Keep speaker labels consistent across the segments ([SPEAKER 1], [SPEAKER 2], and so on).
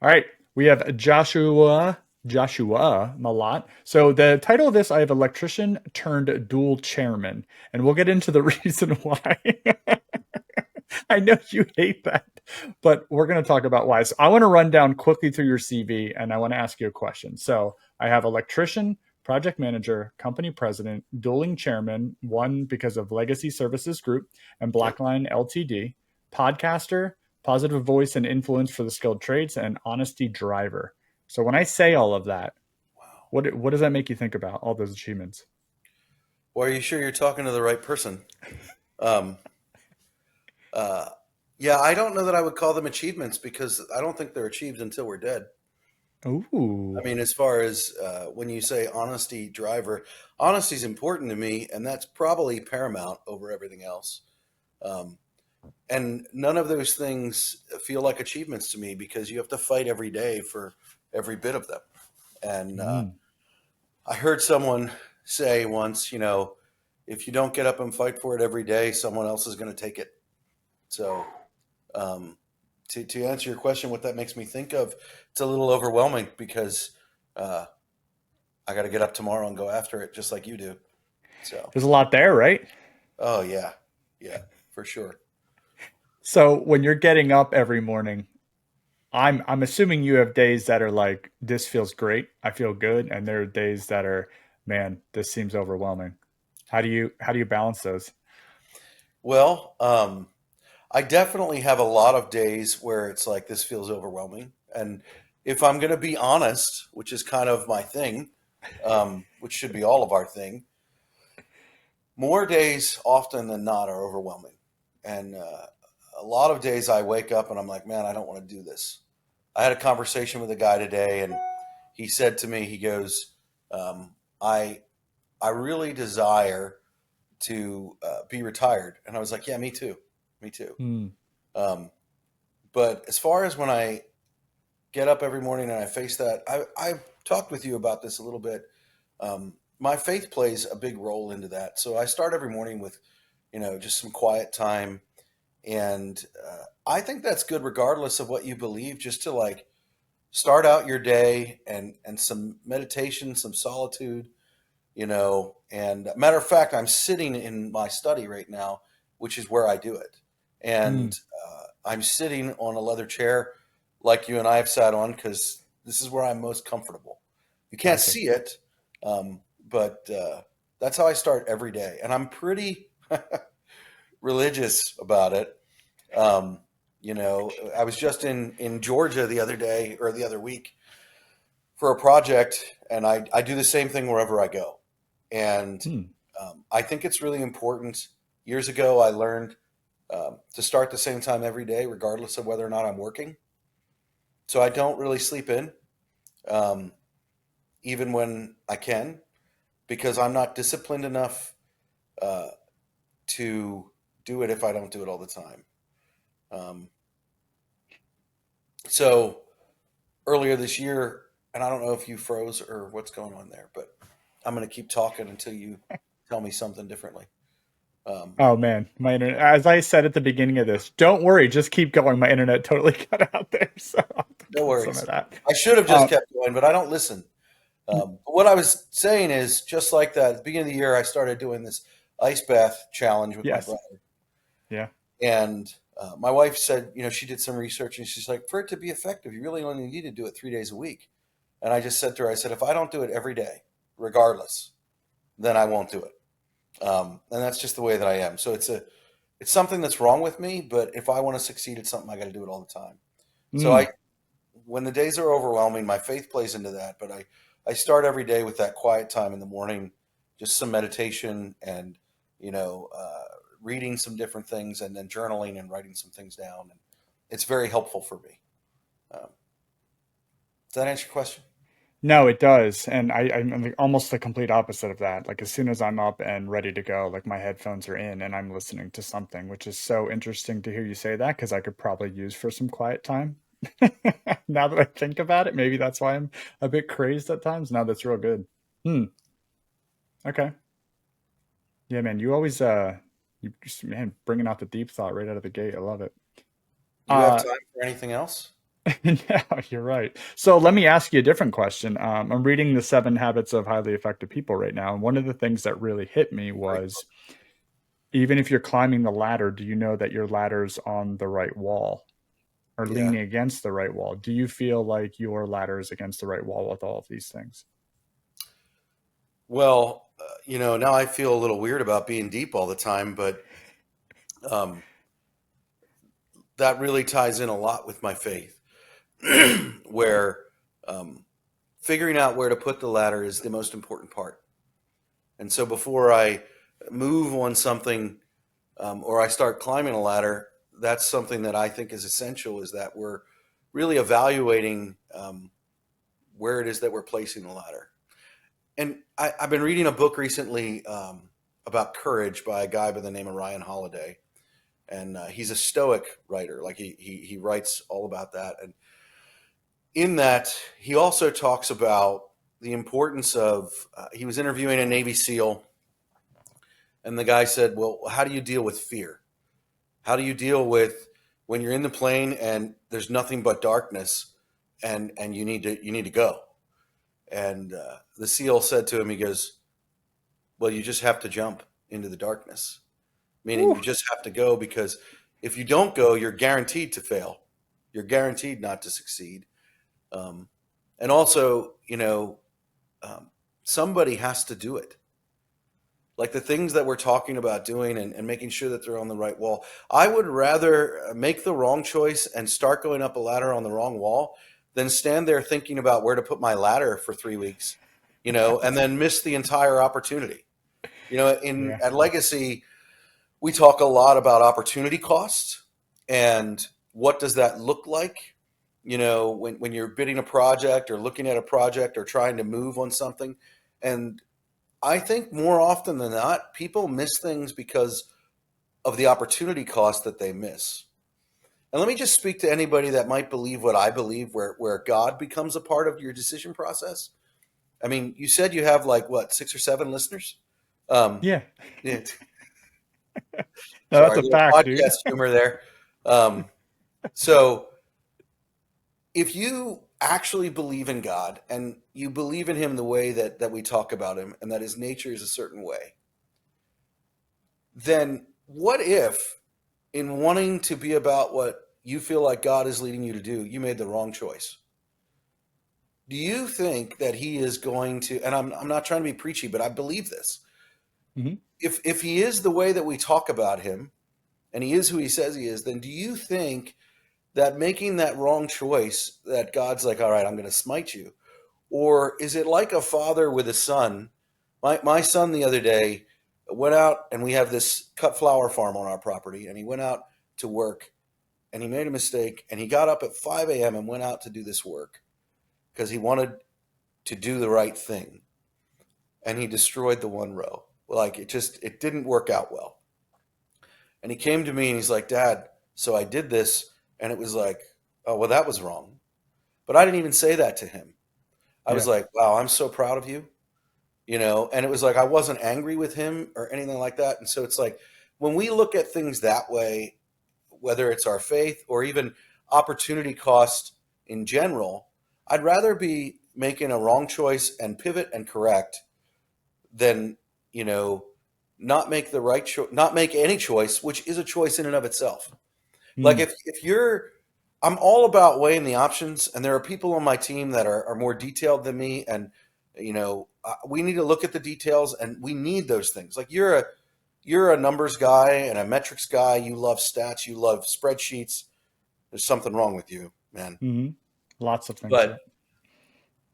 [SPEAKER 1] All right, we have Joshua Mellott. So the title of this, I have electrician turned dual chairman, and we'll get into the reason why. I know you hate that, but we're going to talk about why. So I want to run down quickly through your CV, and I want to ask you a question. So I have electrician, project manager, company president, dueling chairman, one because of Legacy Services Group and
[SPEAKER 2] Yep.
[SPEAKER 1] BlackLine Ltd, podcaster, positive voice and influence for the skilled trades, and honesty driver. So when I say all of that,
[SPEAKER 2] Wow.
[SPEAKER 1] what does that make you think about all those achievements?
[SPEAKER 2] Well, are you sure you're talking to the right person? Um, uh, yeah, I don't know that I would call them achievements because I don't think they're achieved until we're dead.
[SPEAKER 1] Ooh,
[SPEAKER 2] I mean, as far as when you say honesty driver, honesty is important to me, and that's probably paramount over everything else. Um, and none of those things feel like achievements to me because you have to fight every day for every bit of them. And
[SPEAKER 1] mm,
[SPEAKER 2] I heard someone say once, if you don't get up and fight for it every day, someone else is going to take it. So, um, to answer your question, what that makes me think of, it's a little overwhelming because uh, I got to get up tomorrow and go after it just like you do. So,
[SPEAKER 1] there's a lot there, right?
[SPEAKER 2] oh, yeah. Yeah, for sure.
[SPEAKER 1] So when you're getting up every morning, I'm assuming you have days that are like this feels great, I feel good, and there are days that are, man, this seems overwhelming. How do you balance those?
[SPEAKER 2] Well, I definitely have a lot of days where it's like this feels overwhelming. And if I'm going to be honest, which is kind of my thing, which should be all of our thing, more days often than not are overwhelming. And a lot of days I wake up and I'm like, man, I don't want to do this. I had a conversation with a guy today, and he said to me, he goes, um, I I really desire to be retired. And I was like, yeah, me too, me too.
[SPEAKER 1] Hmm.
[SPEAKER 2] Um, but as far as when I get up every morning and I face that, I've talked with you about this a little bit. My faith plays a big role into that. So I start every morning with, just some quiet time. And I think that's good regardless of what you believe, just to like start out your day and some meditation, some solitude, and matter of fact, I'm sitting in my study right now, which is where I do it.
[SPEAKER 1] Hmm.
[SPEAKER 2] And I'm sitting on a leather chair like you and I have sat on because this is where I'm most comfortable. You can't
[SPEAKER 1] Gotcha.
[SPEAKER 2] see it, but that's how I start every day. And I'm pretty religious about it. Um, I was just in Georgia the other day or the other week for a project, and I do the same thing wherever I go. And
[SPEAKER 1] Hmm.
[SPEAKER 2] I think it's really important. Years ago, I learned to start the same time every day, regardless of whether or not I'm working. So I don't really sleep in, um, even when I can, because I'm not disciplined enough uh, to do it if I don't do it all the time. Um, so earlier this year, and I don't know if you froze or what's going on there, but I'm going to keep talking until you tell me something differently. Um,
[SPEAKER 1] Oh man, my internet. As I said at the beginning of this, don't worry, just keep going. My internet totally cut out there, so I'll have to
[SPEAKER 2] no
[SPEAKER 1] cut some of
[SPEAKER 2] worries.
[SPEAKER 1] that.
[SPEAKER 2] I should have just
[SPEAKER 1] Um,
[SPEAKER 2] kept going, but I don't listen. But what I was saying is, just like that, at the beginning of the year, I started doing this ice bath challenge with my
[SPEAKER 1] yes,
[SPEAKER 2] brother.
[SPEAKER 1] yeah.
[SPEAKER 2] And my wife said, she did some research and she's like, for it to be effective, you really only need to do it 3 days a week. And I just said to her, I said, if I don't do it every day, regardless, then I won't do it. And that's just the way that I am. So it's something that's wrong with me, but if I want to succeed at something, I got to do it all the time. So
[SPEAKER 1] Mm.
[SPEAKER 2] when the days are overwhelming, my faith plays into that. But I start every day with that quiet time in the morning, just some meditation and, you know, uh, reading some different things and then journaling and writing some things down. And it's very helpful for me. Um, does that answer your question?
[SPEAKER 1] No, it does, and I'm like almost the complete opposite of that. Like as soon as I'm up and ready to go, like my headphones are in and I'm listening to something, which is so interesting to hear you say that because I could probably use for some quiet time. Now that I think about it, maybe that's why I'm a bit crazed at times. Now that's real good. Hmm. Okay. Yeah, man. You always you just man bringing out the deep thought right out of the gate. I love it.
[SPEAKER 2] You have
[SPEAKER 1] Uh,
[SPEAKER 2] time for anything else?
[SPEAKER 1] No, you're right. So let me ask you a different question. I'm reading The Seven Habits of Highly Effective People right now, and one of the things that really hit me
[SPEAKER 2] Great.
[SPEAKER 1] was even if you're climbing the ladder, do you know that your ladder's on the right wall or
[SPEAKER 2] Yeah.
[SPEAKER 1] leaning against the right wall? Do you feel like your ladder is against the right wall with all of these things?
[SPEAKER 2] Well, now I feel a little weird about being deep all the time, but um, that really ties in a lot with my faith, where um, figuring out where to put the ladder is the most important part. And so before I move on something or I start climbing a ladder, that's something that I think is essential is that we're really evaluating where it is that we're placing the ladder. And I've been reading a book recently about courage by a guy by the name of Ryan Holiday. And he's a Stoic writer. Like he writes all about that. And in that, he also talks about the importance of, he was interviewing a Navy SEAL, and the guy said, well, how do you deal with fear? How do you deal with when you're in the plane and there's nothing but darkness and you need to go? And the SEAL said to him, he goes, well, you just have to jump into the darkness, meaning
[SPEAKER 1] Whew.
[SPEAKER 2] you just have to go because if you don't go, you're guaranteed to fail. You're guaranteed not to succeed. Um, and also, um, somebody has to do it. Like the things that we're talking about doing and making sure that they're on the right wall. I would rather make the wrong choice and start going up a ladder on the wrong wall than stand there thinking about where to put my ladder for 3 weeks, and then miss the entire opportunity. In
[SPEAKER 1] Yeah.
[SPEAKER 2] at Legacy, we talk a lot about opportunity costs and what does that look like, when you're bidding a project or looking at a project or trying to move on something. And I think more often than not, people miss things because of the opportunity cost that they miss. And let me just speak to anybody that might believe what I believe, where God becomes a part of your decision process. I mean, you said you have like what, 6 or 7 listeners? Um,
[SPEAKER 1] Yeah.
[SPEAKER 2] yeah,
[SPEAKER 1] No, that's
[SPEAKER 2] sorry,
[SPEAKER 1] a
[SPEAKER 2] a little
[SPEAKER 1] fact, dude.
[SPEAKER 2] podcast humor there. Um, so if you actually believe in God and you believe in Him the way that we talk about Him and that His nature is a certain way, then what if in wanting to be about what you feel like God is leading you to do, you made the wrong choice? Do you think that He is going to, and I'm not trying to be preachy, but I believe this.
[SPEAKER 1] Hmm.
[SPEAKER 2] If He is the way that we talk about Him and He is who He says He is, then do you think that making that wrong choice, that God's like, all right, I'm going to smite you? Or is it like a father with a son? My son the other day went out, and we have this cut flower farm on our property, and he went out to work and he made a mistake and he got up at 5 a.m. and went out to do this work because he wanted to do the right thing, and he destroyed the one row. Like it didn't work out well. And he came to me and he's like, Dad, so I did this, and it was like, oh, well, that was wrong. But I didn't even say that to him. I was
[SPEAKER 1] Yeah.
[SPEAKER 2] like, wow, I'm so proud of you. And it was like I wasn't angry with him or anything like that. And so it's like when we look at things that way, whether it's our faith or even opportunity cost in general, I'd rather be making a wrong choice and pivot and correct than, you know, not make the right choice, not make any choice, which is a choice in and of itself. Like
[SPEAKER 1] Mm.
[SPEAKER 2] if you're, I'm all about weighing the options, and there are people on my team that are more detailed than me, and we need to look at the details, and we need those things. Like you're a numbers guy and a metrics guy. You love stats. You love spreadsheets. There's something wrong with you, man.
[SPEAKER 1] Hmm. Lots of things.
[SPEAKER 2] But
[SPEAKER 1] Yep.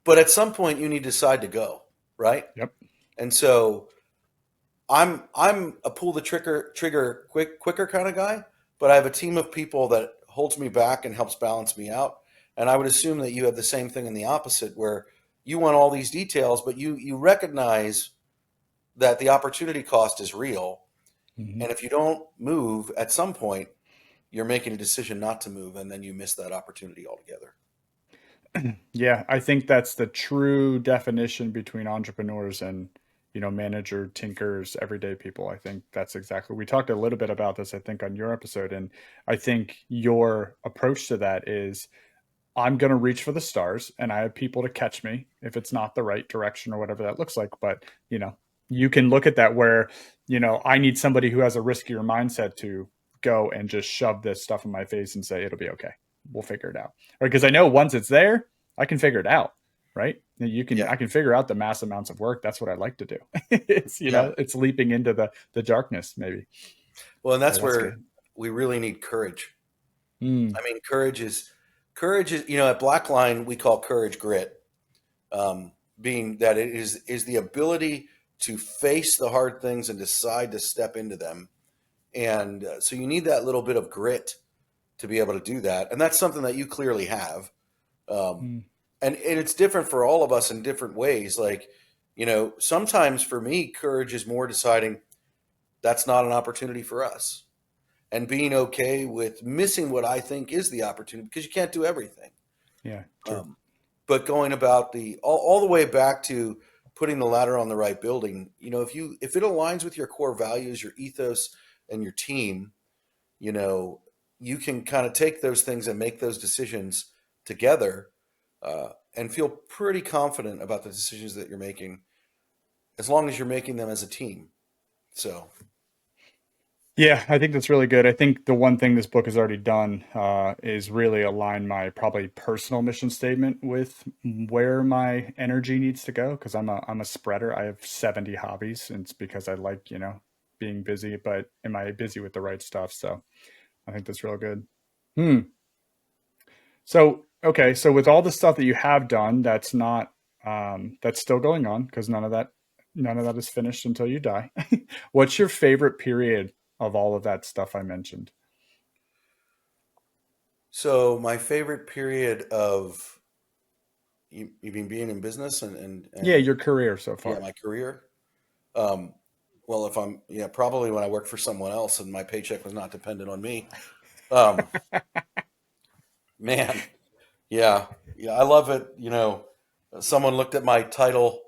[SPEAKER 2] but at some point you need to decide to go, right?
[SPEAKER 1] Yep.
[SPEAKER 2] And so I'm a pull the trigger quicker kind of guy, but I have a team of people that holds me back and helps balance me out. And I would assume that you have the same thing in the opposite, where you want all these details, but you recognize that the opportunity cost is real.
[SPEAKER 1] Hmm.
[SPEAKER 2] And if you don't move at some point, you're making a decision not to move, and then you miss that opportunity altogether.
[SPEAKER 1] Yeah, I think that's the true definition between entrepreneurs and, manager, tinkers, everyday people. I think that's exactly. We talked a little bit about this, I think, on your episode, and I think your approach to that is I'm going to reach for the stars, and I have people to catch me if it's not the right direction or whatever that looks like. But, you can look at that where, I need somebody who has a riskier mindset to go and just shove this stuff in my face and say, it'll be okay. We'll figure it out. Right. Because I know once it's there, I can figure it out. Right. I
[SPEAKER 2] Yeah.
[SPEAKER 1] can figure out the mass amounts of work. That's what I like to do. It's,
[SPEAKER 2] Yeah.
[SPEAKER 1] it's leaping into the darkness, maybe.
[SPEAKER 2] Well, and
[SPEAKER 1] So
[SPEAKER 2] that's
[SPEAKER 1] that's
[SPEAKER 2] where
[SPEAKER 1] good.
[SPEAKER 2] we really need courage.
[SPEAKER 1] Mm,
[SPEAKER 2] I mean, courage is, at BlackLine, we call courage grit, being that it is the ability to face the hard things and decide to step into them. And so you need that little bit of grit to be able to do that. And that's something that you clearly have. Um,
[SPEAKER 1] mm,
[SPEAKER 2] and it's different for all of us in different ways. Like, sometimes for me, courage is more deciding that's not an opportunity for us and being okay with missing what I think is the opportunity because you can't do everything.
[SPEAKER 1] yeah, true.
[SPEAKER 2] Um, but going about all the way back to putting the ladder on the right building, if it aligns with your core values, your ethos, and your team, you know, you can kind of take those things and make those decisions together, and feel pretty confident about the decisions that you're making, as long as you're making them as a team. So,
[SPEAKER 1] Yeah, I think that's really good. I think the one thing this book has already done is really align my probably personal mission statement with where my energy needs to go because I'm a spreader. I have 70 hobbies, and it's because I like, being busy, but am I busy with the right stuff? So I think that's real good. Hmm. So, okay, so with all the stuff that you have done, that's not that's still going on because none of that is finished until you die. What's your favorite period of all of that stuff I mentioned?
[SPEAKER 2] so my favorite period of you mean being in business
[SPEAKER 1] Yeah,
[SPEAKER 2] and
[SPEAKER 1] your career so
[SPEAKER 2] yeah,
[SPEAKER 1] far.
[SPEAKER 2] my career. Um, well, if I'm yeah, probably when I worked for someone else and my paycheck was not dependent on me. Um, man, yeah, yeah, I love it. Someone looked at my title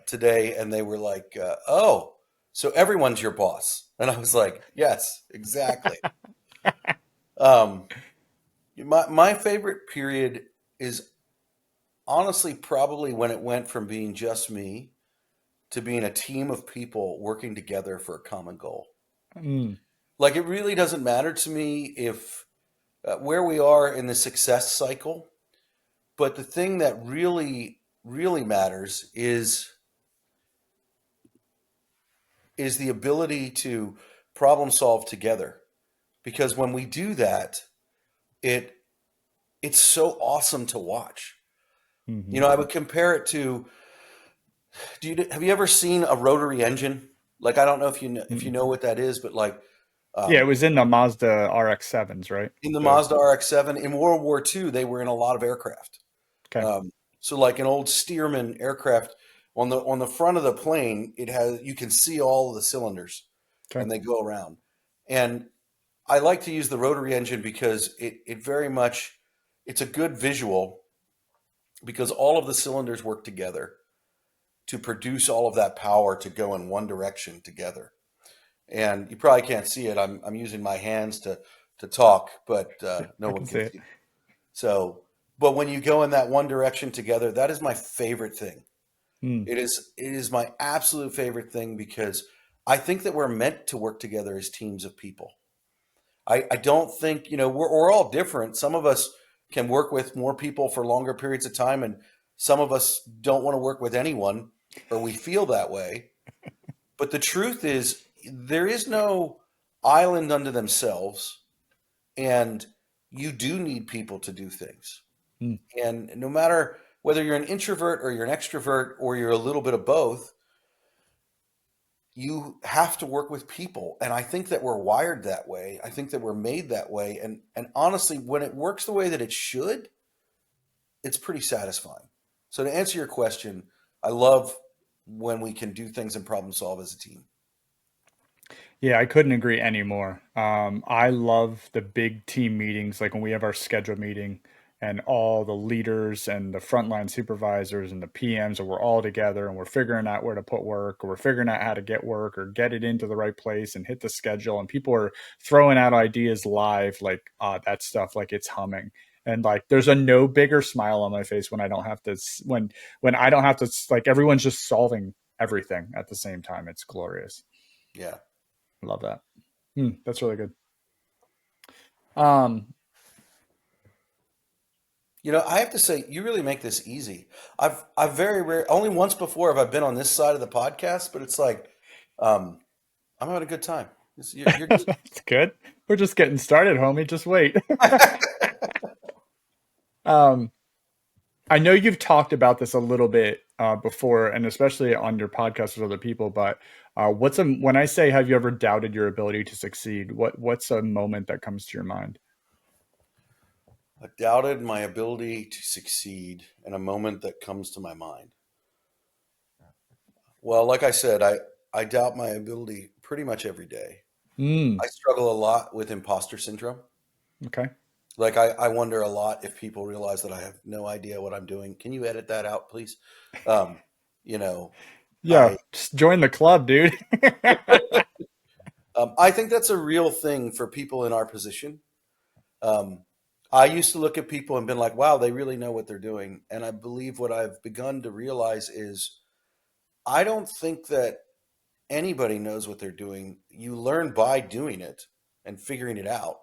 [SPEAKER 2] today and they were like, "Oh, so everyone's your boss?" And I was like, "Yes, exactly." Um, my favorite period is honestly probably when it went from being just me to being a team of people working together for a common goal.
[SPEAKER 1] Mm,
[SPEAKER 2] Like, it really doesn't matter to me if where we are in the success cycle, but the thing that really, really matters is the ability to problem solve together. Because when we do that, it it's so awesome to watch.
[SPEAKER 1] hmm.
[SPEAKER 2] I would compare it to, have you ever seen a rotary engine? Like, I don't know if you know what that is, but like,
[SPEAKER 1] Yeah, it
[SPEAKER 2] um,
[SPEAKER 1] was in the Mazda RX-7s, right?
[SPEAKER 2] in the
[SPEAKER 1] The
[SPEAKER 2] Mazda RX-7 in World War II, they were in a lot of aircraft.
[SPEAKER 1] okay,
[SPEAKER 2] So like an old Stearman aircraft, on the front of the plane, you can see all of the cylinders,
[SPEAKER 1] okay.
[SPEAKER 2] and they go around. And I like to use the rotary engine because it very much it's a good visual because all of the cylinders work together to produce all of that power to go in one direction together. And you probably can't see it. I'm using my hands to talk, but
[SPEAKER 1] Yeah,
[SPEAKER 2] no
[SPEAKER 1] I
[SPEAKER 2] one
[SPEAKER 1] can
[SPEAKER 2] can
[SPEAKER 1] see it.
[SPEAKER 2] see. So, but when you go in that one direction together, that is my favorite thing.
[SPEAKER 1] Mm,
[SPEAKER 2] It is my absolute favorite thing because I think that we're meant to work together as teams of people. I don't think, we're all different. Some of us can work with more people for longer periods of time, and some of us don't want to work with anyone, or we feel that way. But the truth is, there is no island unto themselves, and you do need people to do things.
[SPEAKER 1] mm.
[SPEAKER 2] And no matter whether you're an introvert or you're an extrovert or you're a little bit of both, you have to work with people. And I think that we're wired that way. I think that we're made that way. And honestly, when it works the way that it should, it's pretty satisfying. So to answer your question, I love when we can do things and problem solve as a team.
[SPEAKER 1] Yeah, I couldn't agree anymore. I love the big team meetings, like when we have our scheduled meeting and all the leaders and the frontline supervisors and the PMs, and we're all together and we're figuring out where to put work, or we're figuring out how to get work or get it into the right place and hit the schedule. And people are throwing out ideas live, like that stuff, like it's humming. And like, there's a no bigger smile on my face when I don't have to, when I don't have to, like, everyone's just solving everything at the same time. It's glorious.
[SPEAKER 2] Yeah.
[SPEAKER 1] I love that. That's really good. Um,
[SPEAKER 2] You know, I have to say, you really make this easy. I've very rare, only once before have I been on this side of the podcast, but it's like, um, I'm having a good time. You're just,
[SPEAKER 1] that's good. We're just getting started, homie. Just wait. um, I know you've talked about this a little bit before, and especially on your podcast with other people. But when I say, have you ever doubted your ability to succeed? What's a moment that comes to your mind?
[SPEAKER 2] I doubted my ability to succeed in a moment that comes to my mind. Well, like I said, I doubt my ability pretty much every day.
[SPEAKER 1] Mm,
[SPEAKER 2] I struggle a lot with imposter syndrome.
[SPEAKER 1] okay.
[SPEAKER 2] Like I wonder a lot if people realize that I have no idea what I'm doing. Can you edit that out, please? Um, you know,
[SPEAKER 1] Yeah,
[SPEAKER 2] I
[SPEAKER 1] just join the club, dude.
[SPEAKER 2] I think that's a real thing for people in our position. Um, I used to look at people and been like, wow, they really know what they're doing. And I believe what I've begun to realize is I don't think that anybody knows what they're doing. You learn by doing it and figuring it out.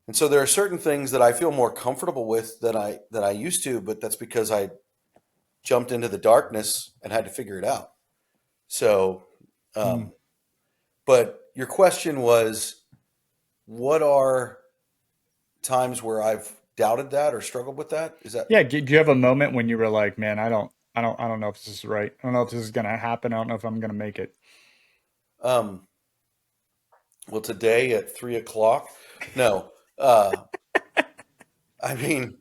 [SPEAKER 2] And so there are certain things that I feel more comfortable with than I used to, but that's because I jumped into the darkness and had to figure it out. So,
[SPEAKER 1] Mm.
[SPEAKER 2] um, but your question was, what are times where I've doubted that or struggled with that? Is that
[SPEAKER 1] Yeah, do you have a moment when you were like, man, I don't know if this is right. I don't know if this is gonna happen. I don't know if I'm gonna make it.
[SPEAKER 2] um, well today at 3 o'clock? No. Uh, I mean,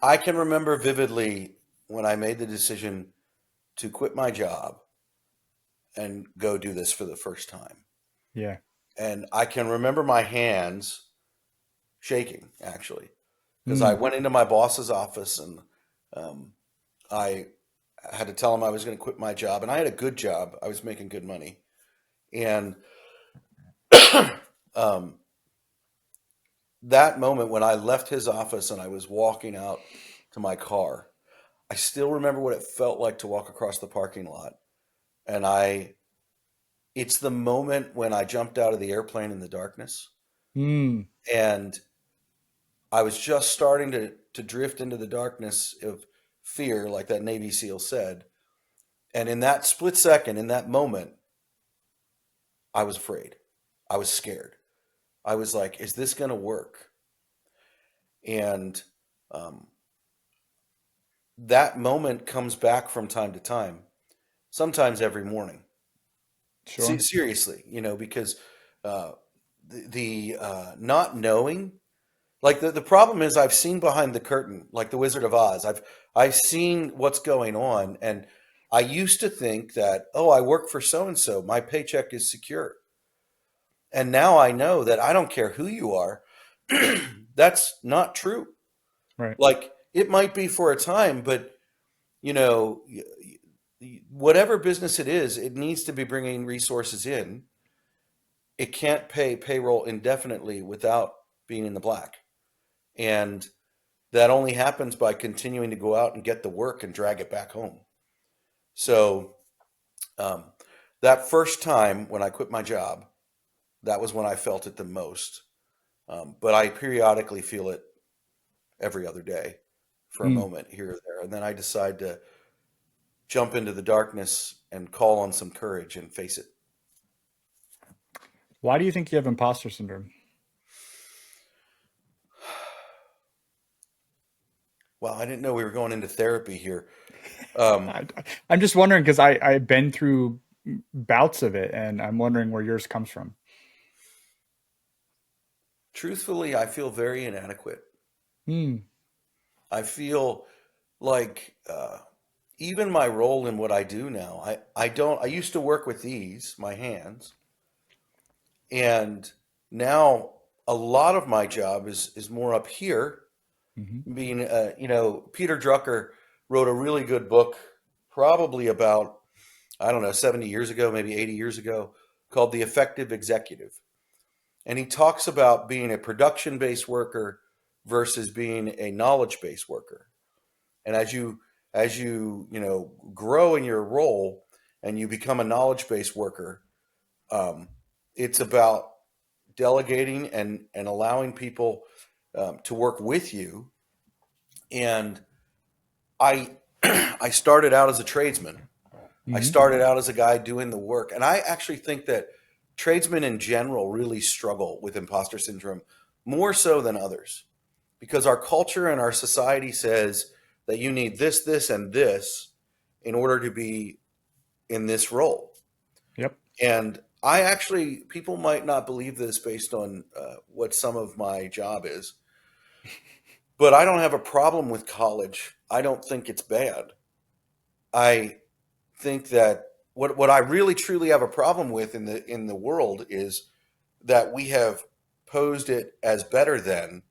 [SPEAKER 2] I can remember vividly when I made the decision to quit my job and go do this for the first time.
[SPEAKER 1] Yeah.
[SPEAKER 2] And I can remember my hands shaking actually, because I
[SPEAKER 1] Mm.
[SPEAKER 2] went into my boss's office and um, I had to tell him I was going to quit my job. And I had a good job, I was making good money. And um, that moment when I left his office and I was walking out to my car, I still remember what it felt like to walk across the parking lot. And it's the moment when I jumped out of the airplane in the darkness.
[SPEAKER 1] Mm.
[SPEAKER 2] And I was just starting to drift into the darkness of fear, like that Navy SEAL said. And in that split second, in that moment, I was afraid. I was scared. I was like, is this going to work? And um, that moment comes back from time to time, sometimes every morning.
[SPEAKER 1] Sure.
[SPEAKER 2] Seriously, because uh, the not knowing, like the problem is I've seen behind the curtain, like the Wizard of Oz. I've seen what's going on, and I used to think that, oh, I work for so and so, my paycheck is secure. And now I know that I don't care who you are, that's not true.
[SPEAKER 1] Right.
[SPEAKER 2] Like it might be for a time, but you know, whatever business it is, it needs to be bringing resources in. It can't pay payroll indefinitely without being in the black. And that only happens by continuing to go out and get the work and drag it back home. So, um, that first time when I quit my job, that was when I felt it the most. But I periodically feel it every other day for a
[SPEAKER 1] Mm.
[SPEAKER 2] moment here or there. And then I decide to jump into the darkness and call on some courage and face it.
[SPEAKER 1] Why do you think you have imposter syndrome?
[SPEAKER 2] Wow, I didn't know we were going into therapy here. Um,
[SPEAKER 1] I, I'm just wondering because I've been through bouts of it, and I'm wondering where yours comes from.
[SPEAKER 2] Truthfully, I feel very inadequate.
[SPEAKER 1] Mm.
[SPEAKER 2] I feel like even my role in what I do now, I don't, I used to work with these, my hands, and now a lot of my job is more up here.
[SPEAKER 1] Hmm.
[SPEAKER 2] Being, Peter Drucker wrote a really good book, probably about, I don't know, 70 years ago, maybe 80 years ago, called The Effective Executive. And he talks about being a production based worker versus being a knowledge-based worker. And as you grow in your role and you become a knowledge-based worker, um, it's about delegating and allowing people to work with you. And I I started out as a tradesman. I
[SPEAKER 1] Hmm.
[SPEAKER 2] started out as a guy doing the work, and I actually think that tradesmen in general really struggle with imposter syndrome more so than others, because our culture and our society says that you need this, this, and this in order to be in this role.
[SPEAKER 1] Yep.
[SPEAKER 2] And I actually, people might not believe this based on what some of my job is, but I don't have a problem with college. I don't think it's bad. I think that what I really truly have a problem with in the world is that we have posed it as better than,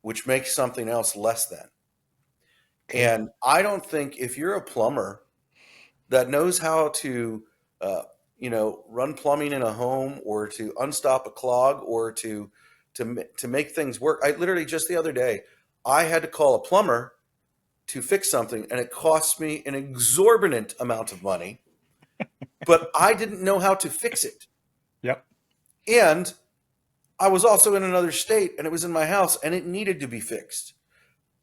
[SPEAKER 2] which makes something else less than.
[SPEAKER 1] True.
[SPEAKER 2] And I don't think if you're a plumber that knows how to, uh, run plumbing in a home or to unstop a clog or to make things work. I literally just the other day, I had to call a plumber to fix something, and it cost me an exorbitant amount of money. But I didn't know how to fix it,
[SPEAKER 1] Yep.
[SPEAKER 2] and I was also in another state, and it was in my house, and it needed to be fixed.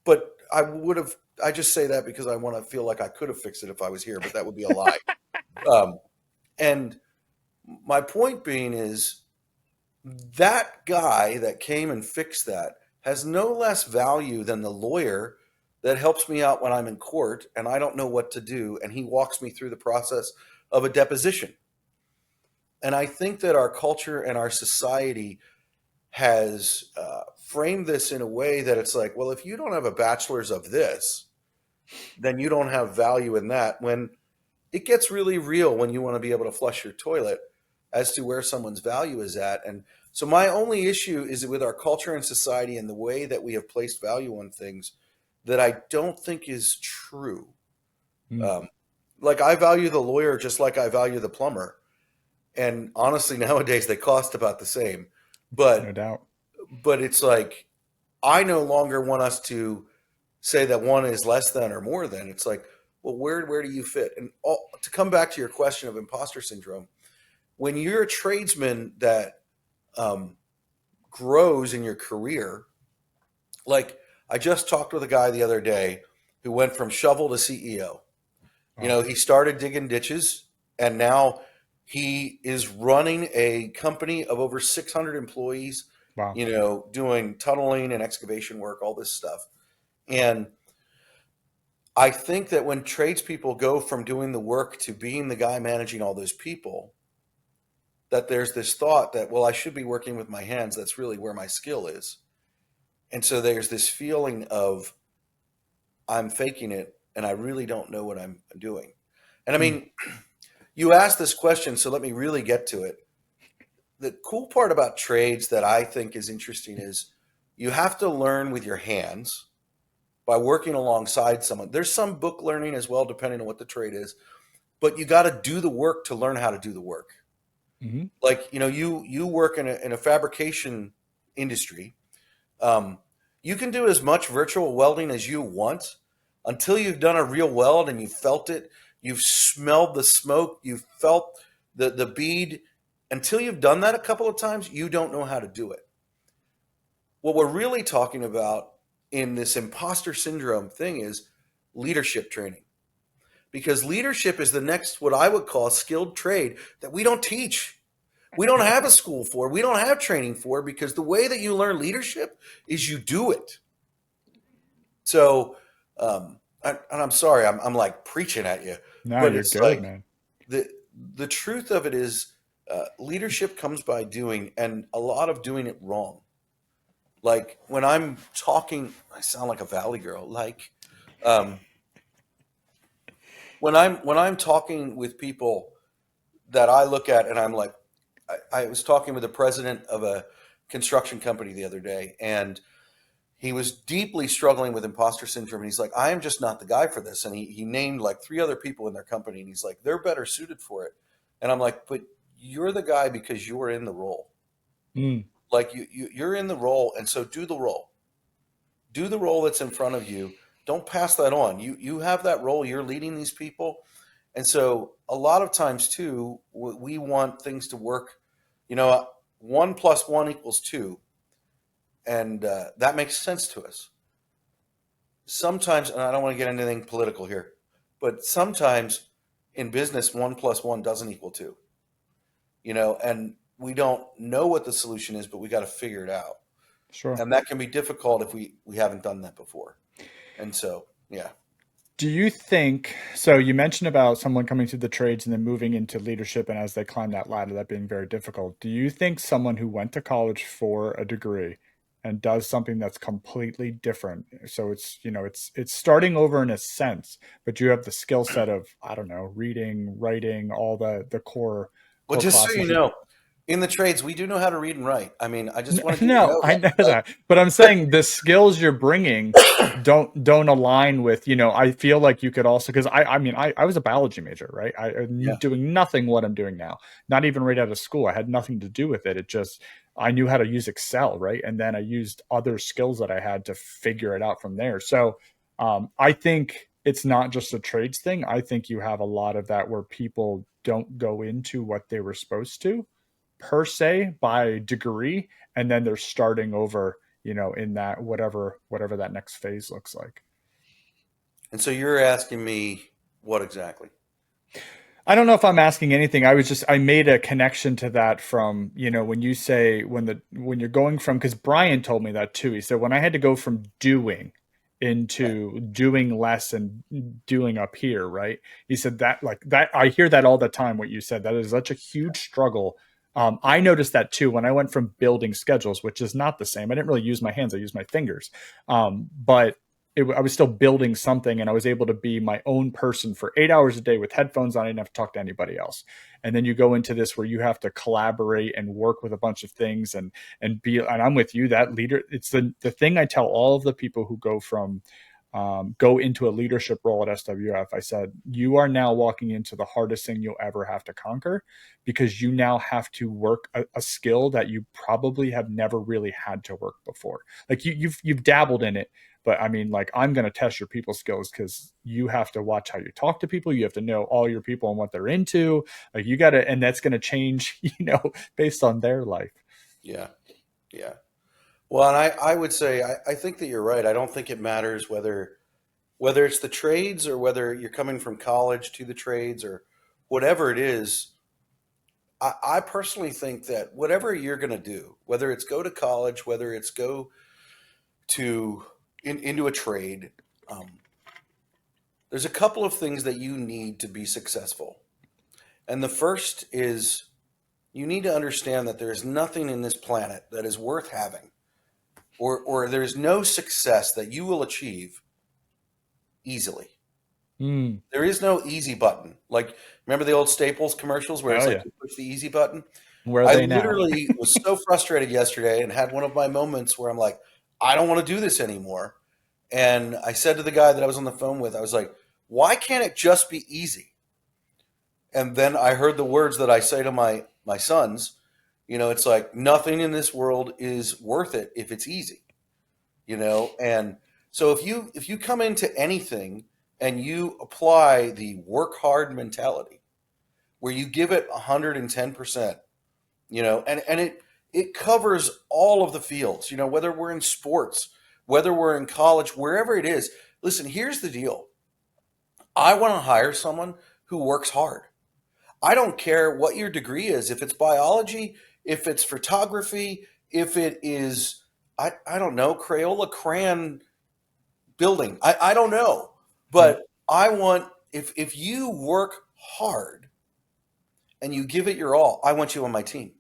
[SPEAKER 2] But I would have. I just say that because I want to feel like I could have fixed it if I was here, but that would be a lie. Um, and my point being is that guy that came and fixed that has no less value than the lawyer that helps me out when I'm in court and I don't know what to do, and he walks me through the process of a deposition. And I think that our culture and our society has framed this in a way that it's like, well, if you don't have a bachelor's of this, then you don't have value in that. When it gets really real when you want to be able to flush your toilet as to where someone's value is at. And so my only issue is with our culture and society and the way that we have placed value on things that I don't think is true.
[SPEAKER 1] Mm.
[SPEAKER 2] Um, like I value the lawyer just like I value the plumber. And honestly, nowadays they cost about the same.
[SPEAKER 1] No
[SPEAKER 2] But
[SPEAKER 1] doubt.
[SPEAKER 2] but it's like I no longer want us to say that one is less than or more than. It's like, well, where do you fit? And to come back to your question of imposter syndrome, when you're a tradesman that um, grows in your career, like I just talked with a guy the other day who went from shovel to CEO.
[SPEAKER 1] Wow.
[SPEAKER 2] He started digging ditches, and now he is running a company of over 600 employees,
[SPEAKER 1] Wow.
[SPEAKER 2] doing tunneling and excavation work, all this stuff. And I think that when tradespeople go from doing the work to being the guy managing all those people, that there's this thought that, well, I should be working with my hands. That's really where my skill is. And so there's this feeling of I'm faking it and I really don't know what I'm doing. And I
[SPEAKER 1] Mm.
[SPEAKER 2] mean, you asked this question, so let me really get to it. The cool part about trades that I think is interesting is you have to learn with your hands by working alongside someone. There's some book learning as well, depending on what the trade is, but you got to do the work to learn how to do the work.
[SPEAKER 1] Hmm.
[SPEAKER 2] Like, you work in a fabrication industry. Um, you can do as much virtual welding as you want until you've done a real weld and you felt it. You've smelled the smoke. You've felt the bead. Until you've done that a couple of times, you don't know how to do it. What we're really talking about in this imposter syndrome thing is leadership training, because leadership is the next, what I would call, skilled trade that we don't teach. We don't have a school for, we don't have training for, because the way that you learn leadership is you do it. So, and I'm sorry, I'm like preaching at you,
[SPEAKER 1] No,
[SPEAKER 2] but
[SPEAKER 1] you're
[SPEAKER 2] it's
[SPEAKER 1] good,
[SPEAKER 2] like
[SPEAKER 1] man.
[SPEAKER 2] the the truth of it is, leadership comes by doing, and a lot of doing it wrong. Like when I'm talking, I sound like a valley girl. Like um, when I'm talking with people that I look at, and I'm like, I was talking with the president of a construction company the other day, and he was deeply struggling with imposter syndrome. And he's like, I am just not the guy for this. And he named like three other people in their company. And he's like, they're better suited for it. And I'm like, but you're the guy because you're in the role.
[SPEAKER 1] Mm.
[SPEAKER 2] Like you're in the role. And so do the role. Do the role that's in front of you. Don't pass that on. You have that role. You're leading these people, and so a lot of times too, we want things to work. You know, 1 + 1 = 2, and that makes sense to us. Sometimes, and I don't want to get into anything political here, but sometimes in business, 1 + 1 doesn't equal 2. You know, and we don't know what the solution is, but we got to figure it out,
[SPEAKER 1] Sure.
[SPEAKER 2] and that can be difficult if we haven't done that before. And so, yeah.
[SPEAKER 1] Do you think so? You mentioned about someone coming through the trades and then moving into leadership, and as they climb that ladder, that being very difficult. Do you think someone who went to college for a degree and does something that's completely different, so it's it's starting over in a sense, but you have the skill set of, I don't know, reading, writing, all the
[SPEAKER 2] Well,
[SPEAKER 1] core
[SPEAKER 2] just so you
[SPEAKER 1] classes you
[SPEAKER 2] know, in the trades, we do know how to read and write. I mean, I just want to get you to
[SPEAKER 1] No,
[SPEAKER 2] know
[SPEAKER 1] I
[SPEAKER 2] that.
[SPEAKER 1] know that, but I'm saying the skills you're bringing don't align with. I feel like you could also, because I mean I was a biology major, right? I'm
[SPEAKER 2] Yeah.
[SPEAKER 1] doing nothing what I'm doing now. Not even right out of school. I had nothing to do with it. It just I knew how to use Excel, right? And then I used other skills that I had to figure it out from there. So I think it's not just a trades thing. I think you have a lot of that where people don't go into what they were supposed to per se by degree, and then they're starting over, in that whatever that next phase looks like.
[SPEAKER 2] And so you're asking me what exactly?
[SPEAKER 1] I don't know if I'm asking anything. I made a connection to that from, when you say when you're going from, because Brian told me that too. He said when I had to go from doing
[SPEAKER 2] Right.
[SPEAKER 1] into doing less and doing up here, right? He said that, like that, I hear that all the time. What you said, that is such a huge struggle. I noticed that too when I went from building schedules, which is not the same. I didn't really use my hands; I used my fingers. But I was still building something, and I was able to be my own person for 8 hours a day with headphones on. I didn't have to talk to anybody else. And then you go into this where you have to collaborate and work with a bunch of things and I'm with you, that leader. It's the thing I tell all of the people who go into a leadership role at SWF. I said, you are now walking into the hardest thing you'll ever have to conquer, because you now have to work a skill that you probably have never really had to work before. Like you've dabbled in it, but I mean, like, I'm going to test your people skills, because you have to watch how you talk to people. You have to know all your people and what they're into. Like, you got to, and that's going to change, based on their life.
[SPEAKER 2] Yeah. Yeah. Well, and I would say I think that you're right. I don't think it matters whether it's the trades or whether you're coming from college to the trades or whatever it is. I personally think that whatever you're going to do, whether it's go to college, whether it's go to into a trade, um, there's a couple of things that you need to be successful. And the first is you need to understand that there is nothing in this planet that is worth having, or there's no success that you will achieve easily.
[SPEAKER 1] Mm.
[SPEAKER 2] There is no easy button. Like, remember the old Staples commercials where
[SPEAKER 1] Oh
[SPEAKER 2] it's like
[SPEAKER 1] yeah.
[SPEAKER 2] you push the easy button?
[SPEAKER 1] Where are
[SPEAKER 2] I
[SPEAKER 1] they now?
[SPEAKER 2] literally was so frustrated yesterday and had one of my moments where I'm like, I don't want to do this anymore. And I said to the guy that I was on the phone with, I was like, why can't it just be easy? And then I heard the words that I say to my sons. It's like nothing in this world is worth it if it's easy. And so if you come into anything and you apply the work hard mentality where you give it 110%, and it covers all of the fields, whether we're in sports, whether we're in college, wherever it is. Listen, here's the deal. I want to hire someone who works hard. I don't care what your degree is, if it's biology, if it's photography, if it is, I don't know, Crayola crayon building. I don't know.
[SPEAKER 1] Yeah.
[SPEAKER 2] But I want, if you work hard and you give it your all, I want you on my team.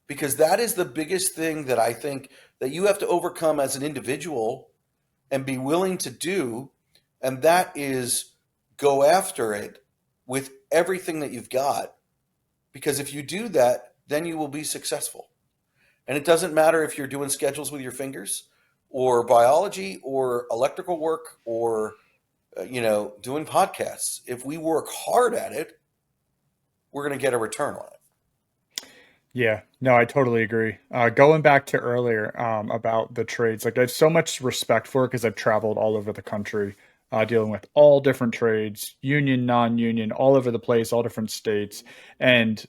[SPEAKER 2] Because that is the biggest thing that I think that you have to overcome as an individual and be willing to do. And that is go after it with everything that you've got. Because if you do that, then you will be successful. And it doesn't matter if you're doing schedules with your fingers or biology or electrical work or, doing podcasts. If we work hard at it, we're going to get a return on it.
[SPEAKER 1] Yeah, no, I totally agree. Going back to earlier about the trades, like I have so much respect for it because I've traveled all over the country, dealing with all different trades, union, non-union, all over the place, all different states, and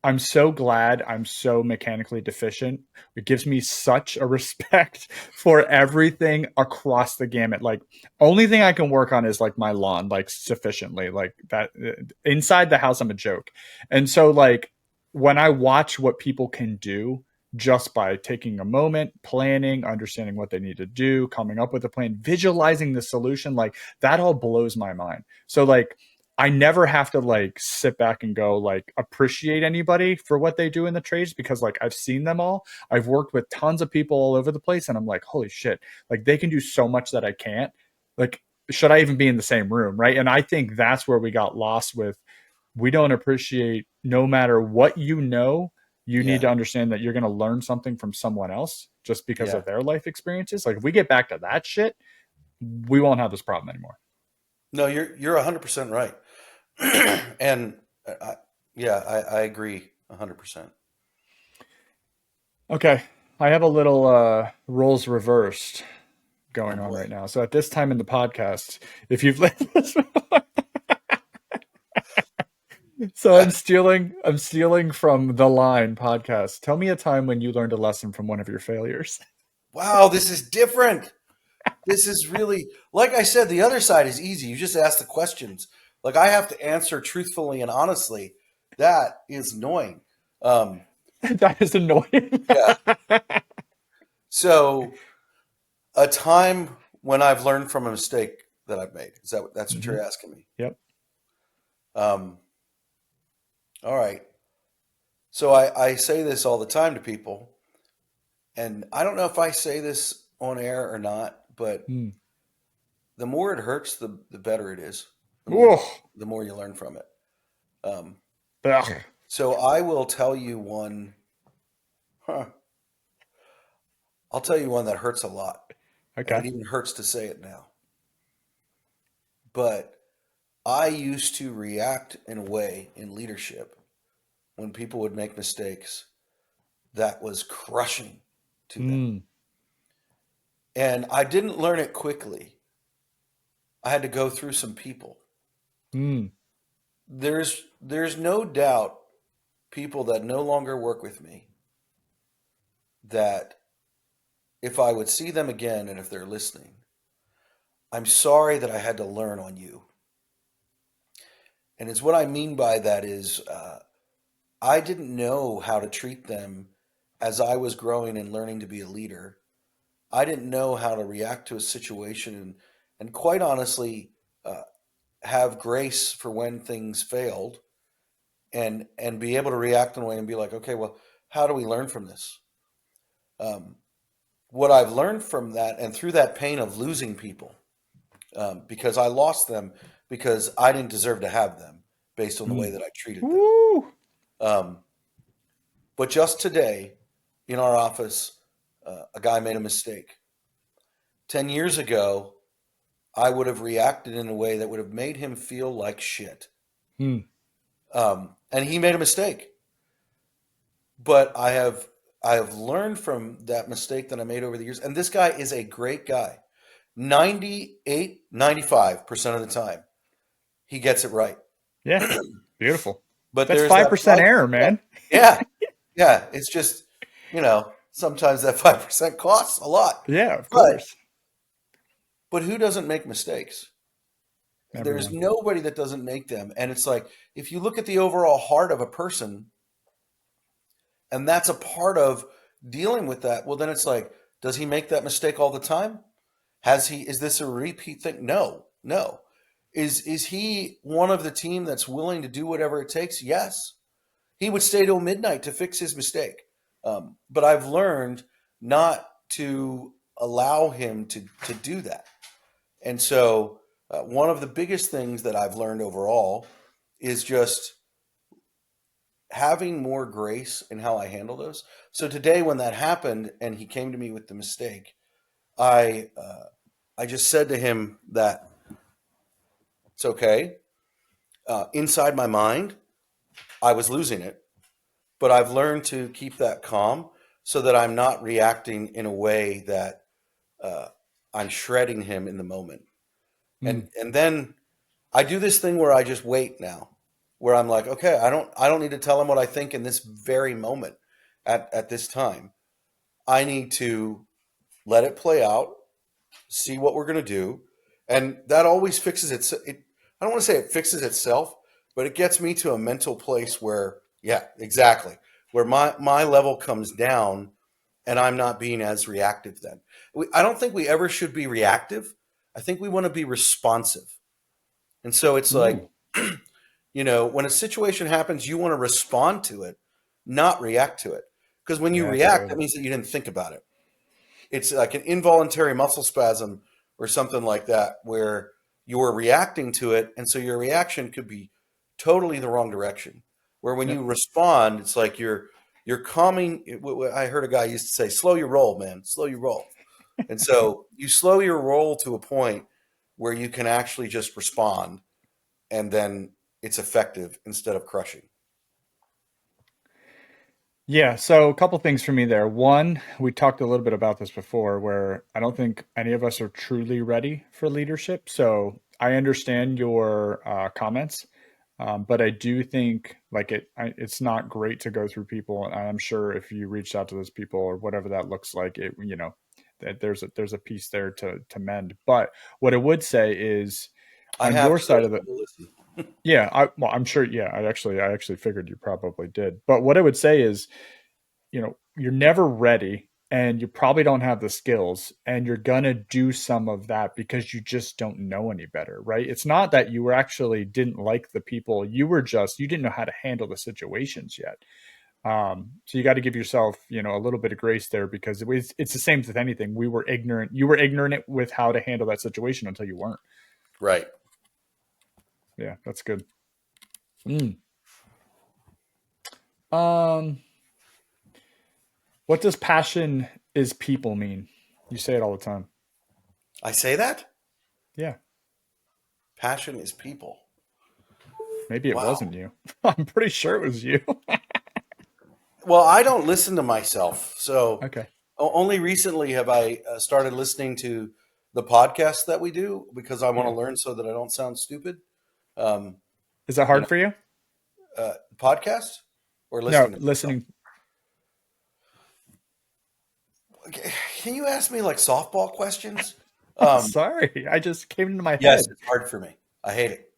[SPEAKER 1] I'm so glad I'm so mechanically deficient. It gives me such a respect for everything across the gamut. Like, only thing I can work on is like my lawn, like sufficiently. Like that inside the house, I'm a joke. And so, like, when I watch what people can do just by taking a moment, planning, understanding what they need to do, coming up with a plan, visualizing the solution, like that all blows my mind. So, like, I never have to like sit back and go like appreciate anybody for what they do in the trades because like I've seen them all. I've worked with tons of people all over the place and I'm like, holy shit, like they can do so much that I can't. Like, should I even be in the same room? Right. And I think that's where we got lost with we don't appreciate no matter what you know, you need
[SPEAKER 2] Yeah.
[SPEAKER 1] to understand that you're going to learn something from someone else just because
[SPEAKER 2] Yeah.
[SPEAKER 1] of their life experiences. Like if we get back to that shit, we won't have this problem anymore.
[SPEAKER 2] No, you're 100% right. And I, yeah, I agree 100%.
[SPEAKER 1] Okay. I have a little roles reversed
[SPEAKER 2] Oh
[SPEAKER 1] going on
[SPEAKER 2] boy.
[SPEAKER 1] right now. So at this time in the podcast, if you've listened, so I'm stealing from the Line podcast. Tell me a time when you learned a lesson from one of your failures.
[SPEAKER 2] Wow, this is different. This is really, like I said, the other side is easy. You just ask the questions. Like I have to answer truthfully and honestly. That is annoying. Um,
[SPEAKER 1] That is annoying.
[SPEAKER 2] yeah. So a time when I've learned from a mistake that I've made. That's what
[SPEAKER 1] Hmm.
[SPEAKER 2] you're asking me?
[SPEAKER 1] Yep.
[SPEAKER 2] Um, all right. So I say this all the time to people, and I don't know if I say this on air or not, but
[SPEAKER 1] Hmm.
[SPEAKER 2] the more it hurts, the better it is. The more
[SPEAKER 1] Ugh.
[SPEAKER 2] the more you learn from it. Um,
[SPEAKER 1] Ugh.
[SPEAKER 2] so I will tell you one. Huh, I'll tell you one that hurts a lot, and it
[SPEAKER 1] Okay.
[SPEAKER 2] even hurts to say it now. But I used to react in a way in leadership when people would make mistakes that was crushing to them.
[SPEAKER 1] Hmm.
[SPEAKER 2] And I didn't learn it quickly. I had to go through some people.
[SPEAKER 1] Hmm.
[SPEAKER 2] There's no doubt people that no longer work with me that if I would see them again and if they're listening, I'm sorry that I had to learn on you. And it's what I mean by that is I didn't know how to treat them as I was growing and learning to be a leader. I didn't know how to react to a situation and quite honestly, uh, have grace for when things failed and be able to react in a way and be like, okay, well, how do we learn from this? Um, what I've learned from that and through that pain of losing people, because I lost them because I didn't deserve to have them based on the way
[SPEAKER 1] Hmm.
[SPEAKER 2] that I treated them.
[SPEAKER 1] Woo.
[SPEAKER 2] Um, but just today in our office, a guy made a mistake. 10 years ago, I would have reacted in a way that would have made him feel like shit.
[SPEAKER 1] Hmm.
[SPEAKER 2] And he made a mistake. But I have learned from that mistake that I made over the years. And this guy is a great guy. 98, 95% of the time, he gets it right.
[SPEAKER 1] Yeah. Beautiful.
[SPEAKER 2] But
[SPEAKER 1] That's
[SPEAKER 2] there's
[SPEAKER 1] five
[SPEAKER 2] that
[SPEAKER 1] percent error,
[SPEAKER 2] 5%.
[SPEAKER 1] man.
[SPEAKER 2] Yeah. Yeah. It's just, sometimes that 5% costs a lot.
[SPEAKER 1] Yeah, of
[SPEAKER 2] But
[SPEAKER 1] course.
[SPEAKER 2] but who doesn't make mistakes? There's
[SPEAKER 1] Everyone.
[SPEAKER 2] nobody that doesn't make them. And it's like if you look at the overall heart of a person, and that's a part of dealing with that, well then it's like, does he make that mistake all the time? Is this a repeat thing? No, no. Is he one of the team that's willing to do whatever it takes? Yes. He would stay till midnight to fix his mistake. But I've learned not to allow him to do that. And so, one of the biggest things that I've learned overall is just having more grace in how I handle those. So today, when that happened and he came to me with the mistake, I just said to him that it's okay. Inside my mind, I was losing it, but I've learned to keep that calm so that I'm not reacting in a way that uh, I'm shredding him in the moment.
[SPEAKER 1] Mm.
[SPEAKER 2] And then I do this thing where I just wait now, where I'm like, okay, I don't need to tell him what I think in this very moment at this time. I need to let it play out, see what we're going to do, and that always fixes it. I don't want to say it fixes itself, but it gets me to a mental place where, yeah, exactly, where my level comes down, and I'm not being as reactive. Then I don't think we ever should be reactive. I think we want to be responsive, and so it's like,
[SPEAKER 1] Ooh.
[SPEAKER 2] when a situation happens, you want to respond to it, not react to it, because when you
[SPEAKER 1] Yeah,
[SPEAKER 2] react, that
[SPEAKER 1] totally.
[SPEAKER 2] means that you didn't think about it. It's like an involuntary muscle spasm or something like that where you're reacting to it, and so your reaction could be totally the wrong direction. Where when
[SPEAKER 1] Yep.
[SPEAKER 2] you respond, it's like you're calming. I heard a guy used to say, slow your roll, man, slow your roll. And so you slow your roll to a point where you can actually just respond, and then it's effective instead of crushing.
[SPEAKER 1] Yeah, so a couple things for me there. One, we talked a little bit about this before, where I don't think any of us are truly ready for leadership. So I understand your comments, but I do think like it's not great to go through people. And I'm sure if you reached out to those people or whatever that looks like, that there's a piece there to mend. But what I would say is
[SPEAKER 2] I
[SPEAKER 1] on
[SPEAKER 2] have
[SPEAKER 1] your
[SPEAKER 2] to go
[SPEAKER 1] side
[SPEAKER 2] to
[SPEAKER 1] of the
[SPEAKER 2] people to listen.
[SPEAKER 1] yeah, well, I'm sure. Yeah, I actually figured you probably did. But what I would say is you're never ready and you probably don't have the skills and you're going to do some of that because you just don't know any better, right? It's not that you were actually didn't like the people. You didn't know how to handle the situations yet. So you got to give yourself, a little bit of grace there because it's the same with anything. You were ignorant with how to handle that situation until you weren't.
[SPEAKER 2] Right.
[SPEAKER 1] Yeah, that's good. Mm. Um, what does passion is people mean? You say it all the time.
[SPEAKER 2] I say that?
[SPEAKER 1] Yeah.
[SPEAKER 2] Passion is people.
[SPEAKER 1] Maybe it
[SPEAKER 2] Wow.
[SPEAKER 1] wasn't you. I'm pretty sure it was you.
[SPEAKER 2] Well, I don't listen to myself. So
[SPEAKER 1] Okay.
[SPEAKER 2] only recently have I started listening to the podcast that we do because I want to
[SPEAKER 1] Yeah.
[SPEAKER 2] learn so that I don't sound stupid. Um,
[SPEAKER 1] Is that
[SPEAKER 2] you
[SPEAKER 1] hard
[SPEAKER 2] know,
[SPEAKER 1] for you?
[SPEAKER 2] podcast or
[SPEAKER 1] No,
[SPEAKER 2] listening to myself.
[SPEAKER 1] listening.
[SPEAKER 2] Okay, can you ask me like softball questions? Um,
[SPEAKER 1] Sorry, I just came into my
[SPEAKER 2] yes,
[SPEAKER 1] head.
[SPEAKER 2] it's hard for me. I hate it.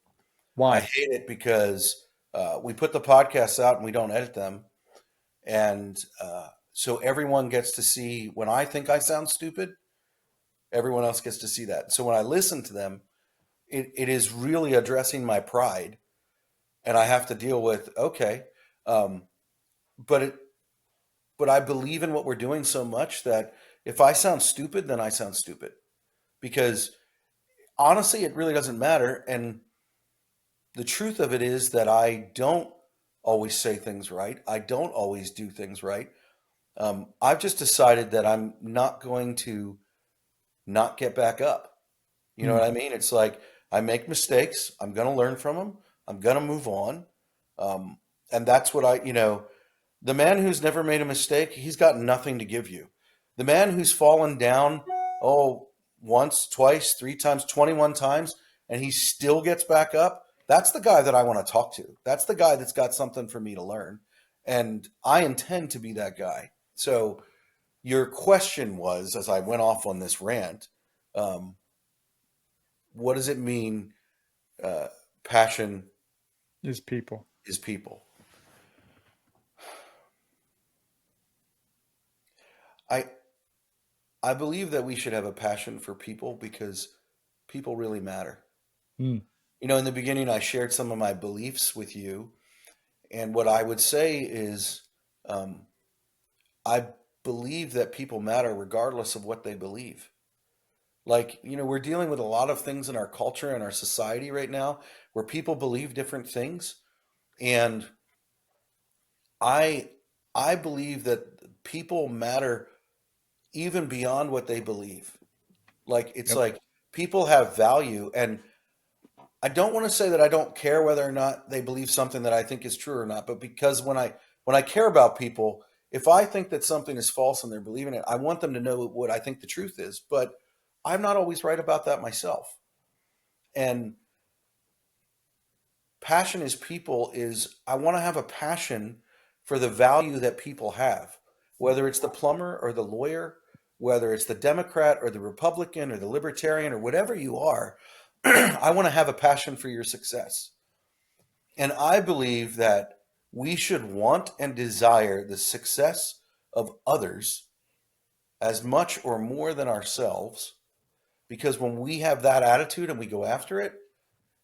[SPEAKER 2] I
[SPEAKER 1] Why?
[SPEAKER 2] hate it because we put the podcasts out and we don't edit them. And so everyone gets to see when I think I sound stupid, everyone else gets to see that. So when I listen to them, it is really addressing my pride. And I have to deal with, okay, um, but it, but I believe in what we're doing so much that if I sound stupid, then I sound stupid. Because honestly, it really doesn't matter. And the truth of it is that I don't always say things right. I don't always do things right. I've just decided that I'm not going to not get back up. You know
[SPEAKER 1] Hmm.
[SPEAKER 2] what I mean? It's like I make mistakes. I'm going to learn from them. I'm going to move on. Um, and that's what the man who's never made a mistake, he's got nothing to give you. The man who's fallen down, oh, once, twice, three times, 21 times, and he still gets back up, that's the guy that I want to talk to. That's the guy that's got something for me to learn. And I intend to be that guy. So your question was, as I went off on this rant, um, what does it mean? Uh, Passion
[SPEAKER 1] Is people.
[SPEAKER 2] is people. I I believe that we should have a passion for people because people really matter.
[SPEAKER 1] Hmm.
[SPEAKER 2] In the beginning, I shared some of my beliefs with you, and what I would say is, um, I believe that people matter regardless of what they believe. Like, we're dealing with a lot of things in our culture and our society right now where people believe different things, and I I believe that people matter even beyond what they believe. Like it's
[SPEAKER 1] Yep.
[SPEAKER 2] like people have value, and I don't want to say that I don't care whether or not they believe something that I think is true or not, but because when I When I care about people, if I think that something is false and they're believing it, I want them to know what I think the truth is. But I'm not always right about that myself. And passion is people is I want to have a passion for the value that people have, whether it's the plumber or the lawyer, whether it's the Democrat or the Republican or the Libertarian or whatever you are. I want to have a passion for your success. And I believe that we should want and desire the success of others as much or more than ourselves, because when we have that attitude and we go after it,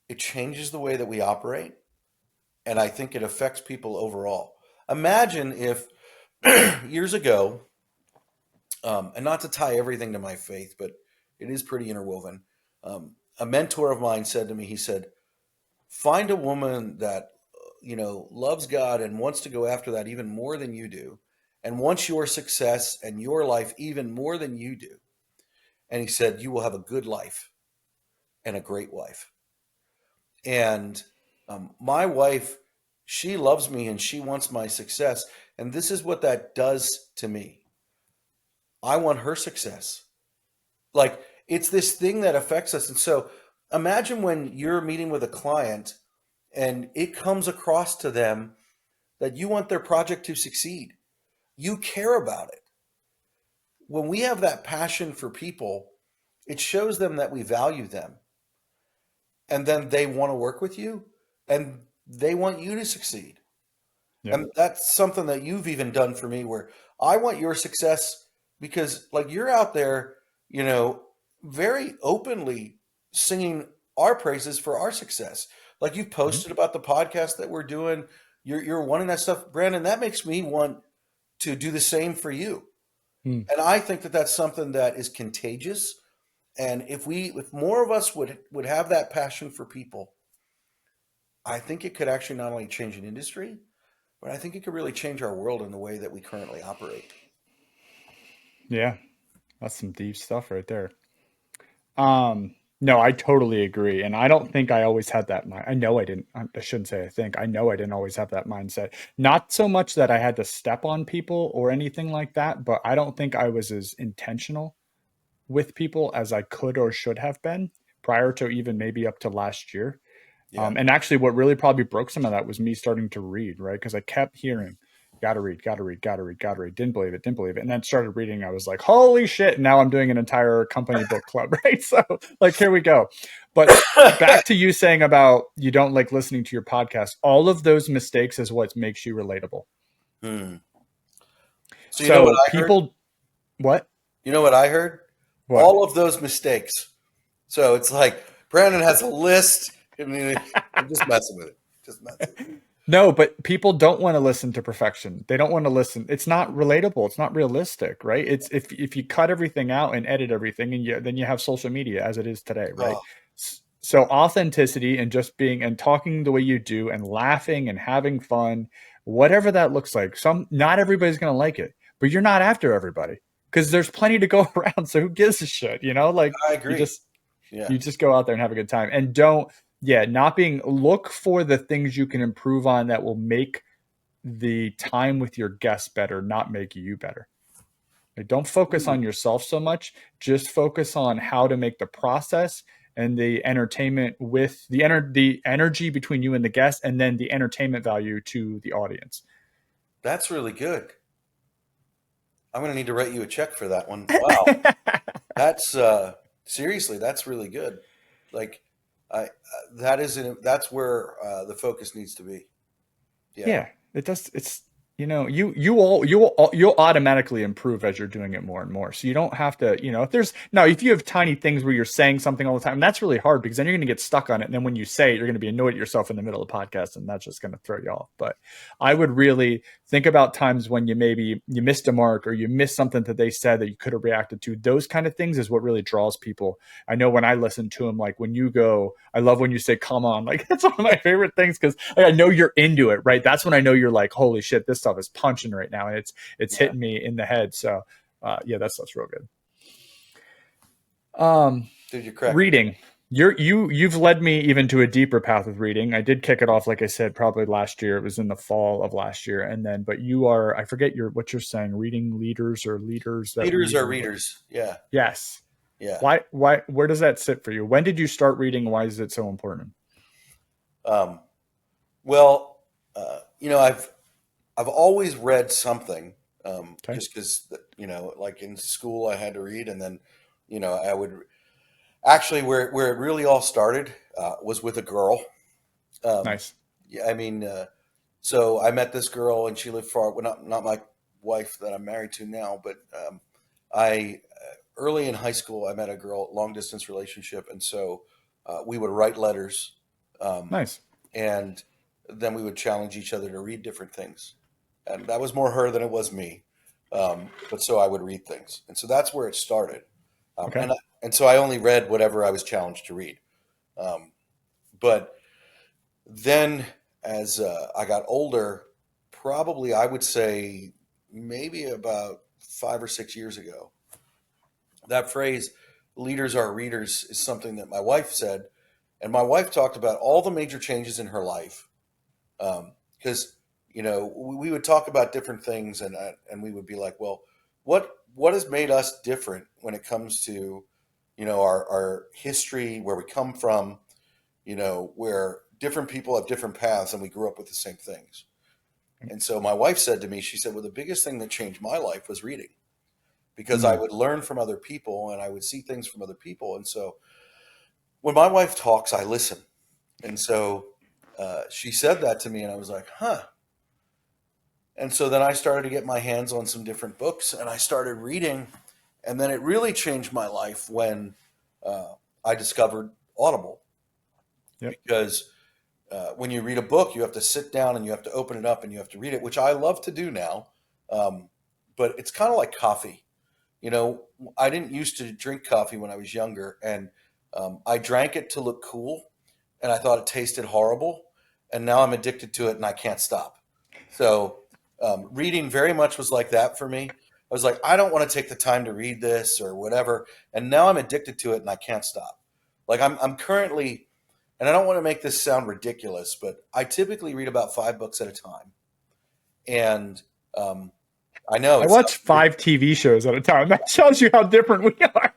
[SPEAKER 2] it changes the way that we operate. And I think it affects people overall. Imagine if years ago, and not to tie everything to my faith, but it is pretty interwoven. A mentor of mine said to me, he said, find a woman that loves God and wants to go after that even more than you do, and wants your success and your life even more than you do. And he said, you will have a good life and a great wife. And my wife, she loves me and she wants my success. And this is what that does to me. I want her success. Like, it's this thing that affects us. And so imagine when you're meeting with a client and it comes across to them that you want their project to succeed. You care about it. When we have that passion for people, it shows them that we value them. And then they want to work with you and they want you to succeed.
[SPEAKER 1] Yeah.
[SPEAKER 2] And that's something that you've even done for me, where I want your success because, like, you're out there, very openly singing our praises for our success. Like, you've posted about the podcast that we're doing. You're wanting that stuff, Brandon. That makes me want to do the same for you.
[SPEAKER 1] Mm-hmm.
[SPEAKER 2] And I think that that's something that is contagious. And if more of us would have that passion for people, I think it could actually not only change an industry, but I think it could really change our world in the way that we currently operate.
[SPEAKER 1] Yeah, that's some deep stuff right there. No, I totally agree. And I don't think I always had that mind. I know I didn't, I shouldn't say I think. I know I didn't always have that mindset. Not so much that I had to step on people or anything like that, but I don't think I was as intentional with people as I could or should have been prior to even maybe up to last year.
[SPEAKER 2] Yeah.
[SPEAKER 1] And actually, what really probably broke some of that was me starting to read, right? Because I kept hearing, gotta read, gotta read, gotta read, gotta read. Didn't believe it, didn't believe it. And then started reading. I was like, holy shit. And now I'm doing an entire company book club, right? So, like, here we go. But back to you saying about you don't like listening to your podcast, all of those mistakes is what makes you relatable.
[SPEAKER 2] So, you know what I heard?
[SPEAKER 1] People, what?
[SPEAKER 2] You know what I heard?
[SPEAKER 1] What?
[SPEAKER 2] All of those mistakes. So it's like Brandon has a list. I mean, I'm just messing with it. Just messing with it.
[SPEAKER 1] No, but people don't want to listen to perfection. They don't want to listen. It's not relatable. It's not realistic, right? It's if you cut everything out and edit everything, and then you have social media as it is today, right?
[SPEAKER 2] Oh,
[SPEAKER 1] So authenticity and just being and talking the way you do and laughing and having fun, whatever that looks like. Not everybody's going to like it, but you're not after everybody because there's plenty to go around. So who gives a shit? Like
[SPEAKER 2] I agree.
[SPEAKER 1] you just go out there and have a good time and look for the things you can improve on that will make the time with your guests better, not make you better. Like, don't focus on yourself so much. Just focus on how to make the process and the entertainment with the energy between you and the guest, and then the entertainment value to the audience.
[SPEAKER 2] That's really good. I'm going to need to write you a check for that one. Wow. That's seriously, that's really good. Like, that's where the focus needs to be.
[SPEAKER 1] Yeah, it does. It's you'll automatically improve as you're doing it more and more. So you don't have to, if you have tiny things where you're saying something all the time, that's really hard because then you're going to get stuck on it. And then when you say it, you're going to be annoyed at yourself in the middle of the podcast, and that's just going to throw you off. But I would really think about times when you missed a mark or you missed something that they said that you could have reacted to. Those kind of things is what really draws people. I know when I listen to them, like when you go, I love when you say, come on, like that's one of my favorite things because I know you're into it, right? That's when I know you're like, holy shit, this stuff is punching right now. And it's hitting me in the head. So that stuff's real good.
[SPEAKER 2] Dude, you're correct.
[SPEAKER 1] Reading. You've led me even to a deeper path of reading. I did kick it off, like I said, probably last year. It was in the fall of last year, and then but you are, I forget what you're saying, reading leaders or leaders that
[SPEAKER 2] Leaders
[SPEAKER 1] read
[SPEAKER 2] are
[SPEAKER 1] or what?
[SPEAKER 2] readers. Yeah.
[SPEAKER 1] Yes.
[SPEAKER 2] Yeah.
[SPEAKER 1] Why where does that sit for you? When did you start reading? Why is it so important?
[SPEAKER 2] Um, well, I've always read something,
[SPEAKER 1] Okay.
[SPEAKER 2] just because, like in school I had to read, and then, I would actually, where it really all started was with a girl. Um,
[SPEAKER 1] Nice.
[SPEAKER 2] yeah, I mean, so I met this girl, and she lived far. Well, not my wife that I'm married to now, but I early in high school I met a girl, long distance relationship, and so we would write letters, um,
[SPEAKER 1] Nice.
[SPEAKER 2] and then we would challenge each other to read different things, and that was more her than it was me. But so I would read things, and so that's where it started,
[SPEAKER 1] Okay.
[SPEAKER 2] and so I only read whatever I was challenged to read. Um, but then, as I got older, probably I would say maybe about 5 or 6 years ago, that phrase, leaders are readers, is something that my wife said. And my wife talked about all the major changes in her life. Because, we would talk about different things, and we would be like, well, what has made us different when it comes to, our history, where we come from, where different people have different paths and we grew up with the same things. And so my wife said to me, she said, well, the biggest thing that changed my life was reading, because I
[SPEAKER 1] Mm.
[SPEAKER 2] would learn from other people and I would see things from other people. And so when my wife talks, I listen. And so she said that to me, and I was like, huh. And so then I started to get my hands on some different books, and I started reading. And then it really changed my life when I discovered Audible,
[SPEAKER 1] Yep.
[SPEAKER 2] because when you read a book, you have to sit down and you have to open it up and you have to read it, which I love to do now. Um, but it's kind of like coffee. You know, I didn't used to drink coffee when I was younger, and I drank it to look cool, and I thought it tasted horrible. And now I'm addicted to it, and I can't stop. So, reading very much was like that for me. I was like, I don't want to take the time to read this or whatever, and now I'm addicted to it, and I can't stop. Like I'm currently, and I don't want to make this sound ridiculous, but I typically read about 5 books at a time, and um, I know
[SPEAKER 1] I
[SPEAKER 2] it
[SPEAKER 1] watch
[SPEAKER 2] sounds ridiculous.
[SPEAKER 1] 5 TV shows at a time. That tells you how different we are.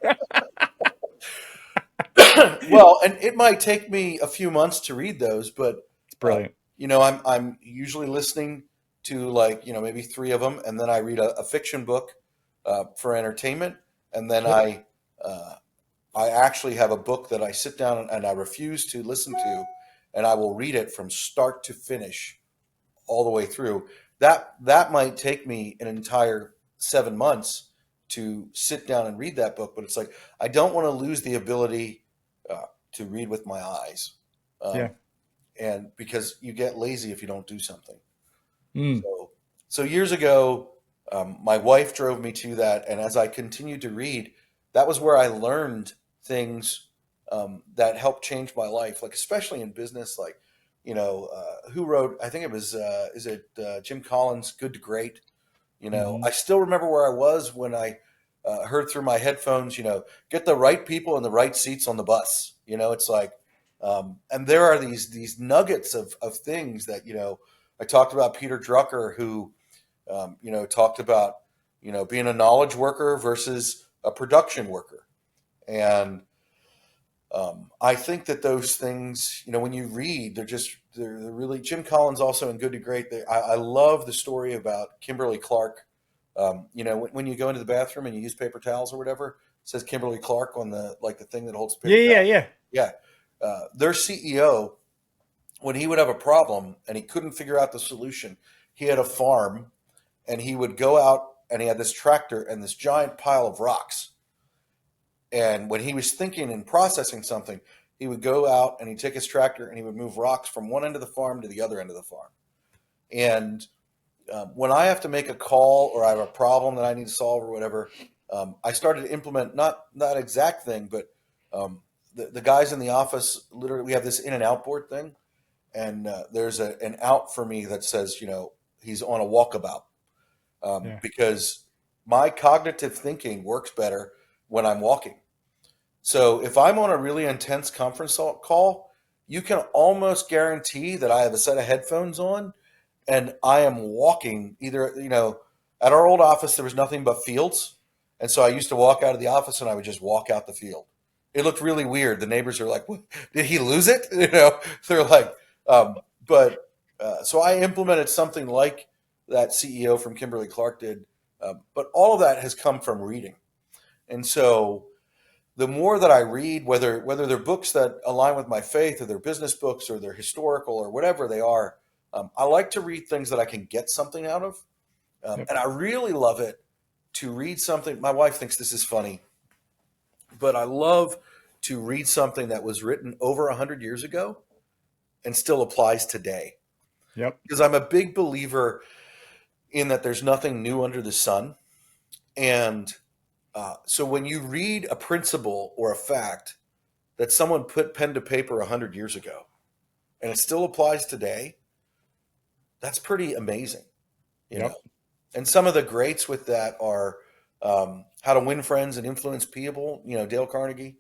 [SPEAKER 2] Well, and it might take me a few months to read those, but
[SPEAKER 1] It's brilliant.
[SPEAKER 2] I'm usually listening to, like, maybe three of them, and then I read a fiction book for entertainment, and then
[SPEAKER 1] Yep.
[SPEAKER 2] uh, I actually have a book that I sit down and I refuse to listen to, and I will read it from start to finish all the way through. That might take me an entire 7 months to sit down and read that book, but it's like I don't want to lose the ability to read with my eyes,
[SPEAKER 1] Yeah.
[SPEAKER 2] um, and because you get lazy if you don't do something.
[SPEAKER 1] Mm.
[SPEAKER 2] So years ago, my wife drove me to that, and as I continued to read, that was where I learned things that helped change my life, like especially in business. Like, who wrote? I think it was is it Jim Collins' "Good to Great."
[SPEAKER 1] Hmm.
[SPEAKER 2] I still remember where I was when I heard through my headphones. Get the right people in the right seats on the bus. It's like, and there are these nuggets of things that I talked about Peter Drucker, who talked about being a knowledge worker versus a production worker, and I think that those things, when you read, they're really. Jim Collins also in Good to Great. I love the story about Kimberly Clark. When you go into the bathroom and you use paper towels or whatever, it says Kimberly Clark on the thing that holds the
[SPEAKER 1] Yeah,
[SPEAKER 2] paper
[SPEAKER 1] yeah,
[SPEAKER 2] towel.
[SPEAKER 1] yeah.
[SPEAKER 2] Yeah, their CEO, when he would have a problem and he couldn't figure out the solution, he had a farm, and he would go out and he had this tractor and this giant pile of rocks. And when he was thinking and processing something, he would go out and he'd take his tractor and he would move rocks from one end of the farm to the other end of the farm. And when I have to make a call or I have a problem that I need to solve or whatever, I started to implement not that exact thing, but the guys in the office, literally, we have this in and out board thing, and there's an out for me that says, he's on a walkabout,
[SPEAKER 1] Yeah.
[SPEAKER 2] because my cognitive thinking works better when I'm walking. So if I'm on a really intense conference call, you can almost guarantee that I have a set of headphones on and I am walking either, at our old office, there was nothing but fields. And so I used to walk out of the office and I would just walk out the field. It looked really weird. The neighbors are like, what, did he lose it? They're like, but so I implemented something like that CEO from Kimberly Clark did. But all of that has come from reading. And so the more that I read, whether they're books that align with my faith or they're business books or they're historical or whatever they are, I like to read things that I can get something out of.
[SPEAKER 1] Yep.
[SPEAKER 2] And I really love it to read something. My wife thinks this is funny, but I love to read something that was written over 100 years ago and still applies today.
[SPEAKER 1] Yep.
[SPEAKER 2] Because I'm a big believer in that there's nothing new under the sun. And so when you read a principle or a fact that someone put pen to paper 100 years ago and it still applies today, that's pretty amazing, you know.
[SPEAKER 1] Yep.
[SPEAKER 2] And some of the greats with that are How to Win Friends and Influence People, Dale Carnegie.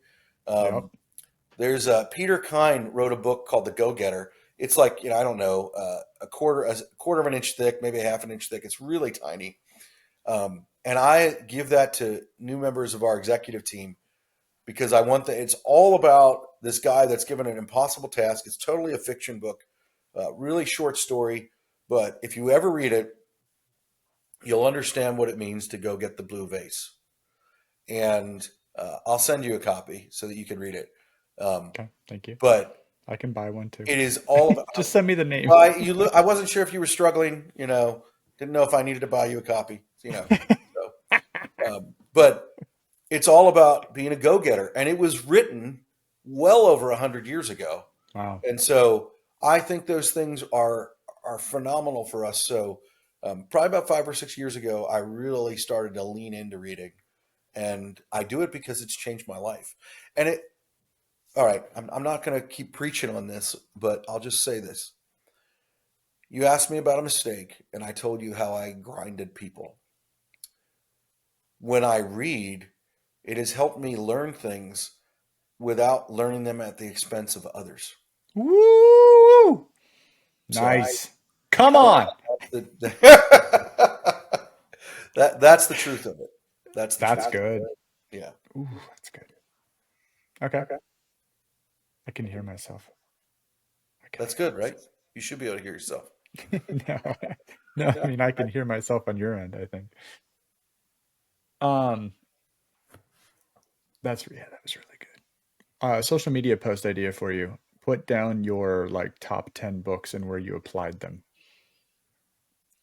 [SPEAKER 1] Yep.
[SPEAKER 2] There's Peter Kine wrote a book called The Go-Getter. It's like, I don't know, a quarter of an inch thick, maybe a half an inch thick. It's really tiny. And I give that to new members of our executive team because I want it's all about this guy that's given an impossible task. It's totally a fiction book, really short story. But if you ever read it, you'll understand what it means to go get the blue vase. And I'll send you a copy so that you can read it.
[SPEAKER 1] Okay. Thank you.
[SPEAKER 2] But
[SPEAKER 1] I can buy one too.
[SPEAKER 2] it is all about.
[SPEAKER 1] Just send me the name.
[SPEAKER 2] Well, I wasn't sure if you were struggling. Didn't know if I needed to buy you a copy. So, but it's all about being a go-getter, and it was written well over 100 years ago.
[SPEAKER 1] Wow.
[SPEAKER 2] And so I think those things are phenomenal for us. So probably about 5 or 6 years ago, I really started to lean into reading, and I do it because it's changed my life. And all right, I'm not going to keep preaching on this, but I'll just say this. You asked me about a mistake, and I told you how I grinded people. When I read, it has helped me learn things without learning them at the expense of others.
[SPEAKER 1] Woo!
[SPEAKER 2] So
[SPEAKER 1] Nice. Come on.
[SPEAKER 2] that's the truth of it. That's the
[SPEAKER 1] That's
[SPEAKER 2] truth.
[SPEAKER 1] good.
[SPEAKER 2] Yeah.
[SPEAKER 1] Ooh, that's good. Okay. I can hear myself.
[SPEAKER 2] That's good, right? You should be able to hear yourself.
[SPEAKER 1] No, no, I mean, I can hear myself on your end, I think. Um, that was really good. Social media post idea for you. Put down your like top 10 books and where you applied them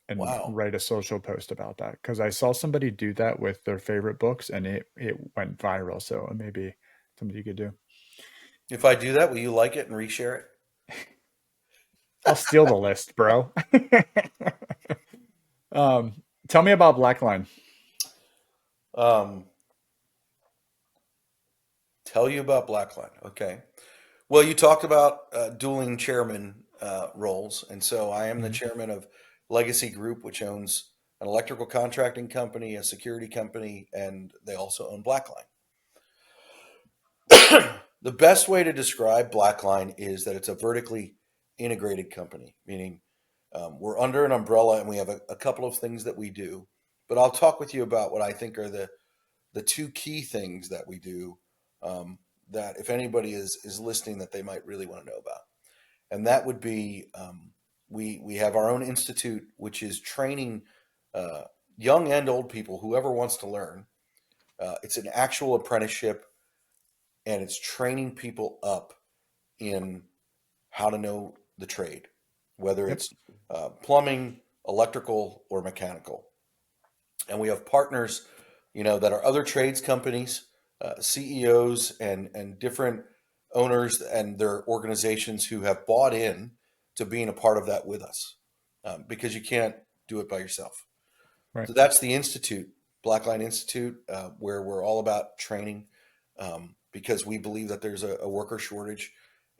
[SPEAKER 1] and
[SPEAKER 2] Wow.
[SPEAKER 1] write a social post about that. Because I saw somebody do that with their favorite books and it went viral. So maybe something you could do.
[SPEAKER 2] If I do that, will you like it and reshare
[SPEAKER 1] I'll steal the list, bro. Tell me about BlackLine.
[SPEAKER 2] it? Tell you about BlackLine. Okay. Well, you talked about dueling chairman roles, and so I am the
[SPEAKER 1] Mhm.
[SPEAKER 2] chairman of Legacy Group, which owns an electrical contracting company, a security company, and they also own BlackLine. The best way to describe BlackLine is that it's a vertically integrated company, meaning we're under an umbrella and we have a couple of things that we do. But I'll talk with you about what I think are the two key things that we do that if anybody is listening that they might really want to know about. And that would be we have our own institute, which is training young and old people, whoever wants to learn. It's an actual apprenticeship, and it's training people up in how to know the trade, whether
[SPEAKER 1] Yep.
[SPEAKER 2] it's plumbing, electrical, or mechanical. And we have partners, that are other trades companies, CEOs, and different owners and their organizations who have bought in to being a part of that with us, because you can't do it by yourself.
[SPEAKER 1] Right.
[SPEAKER 2] So that's the institute, BlackLine Institute, where we're all about training, because we believe that there's a worker shortage,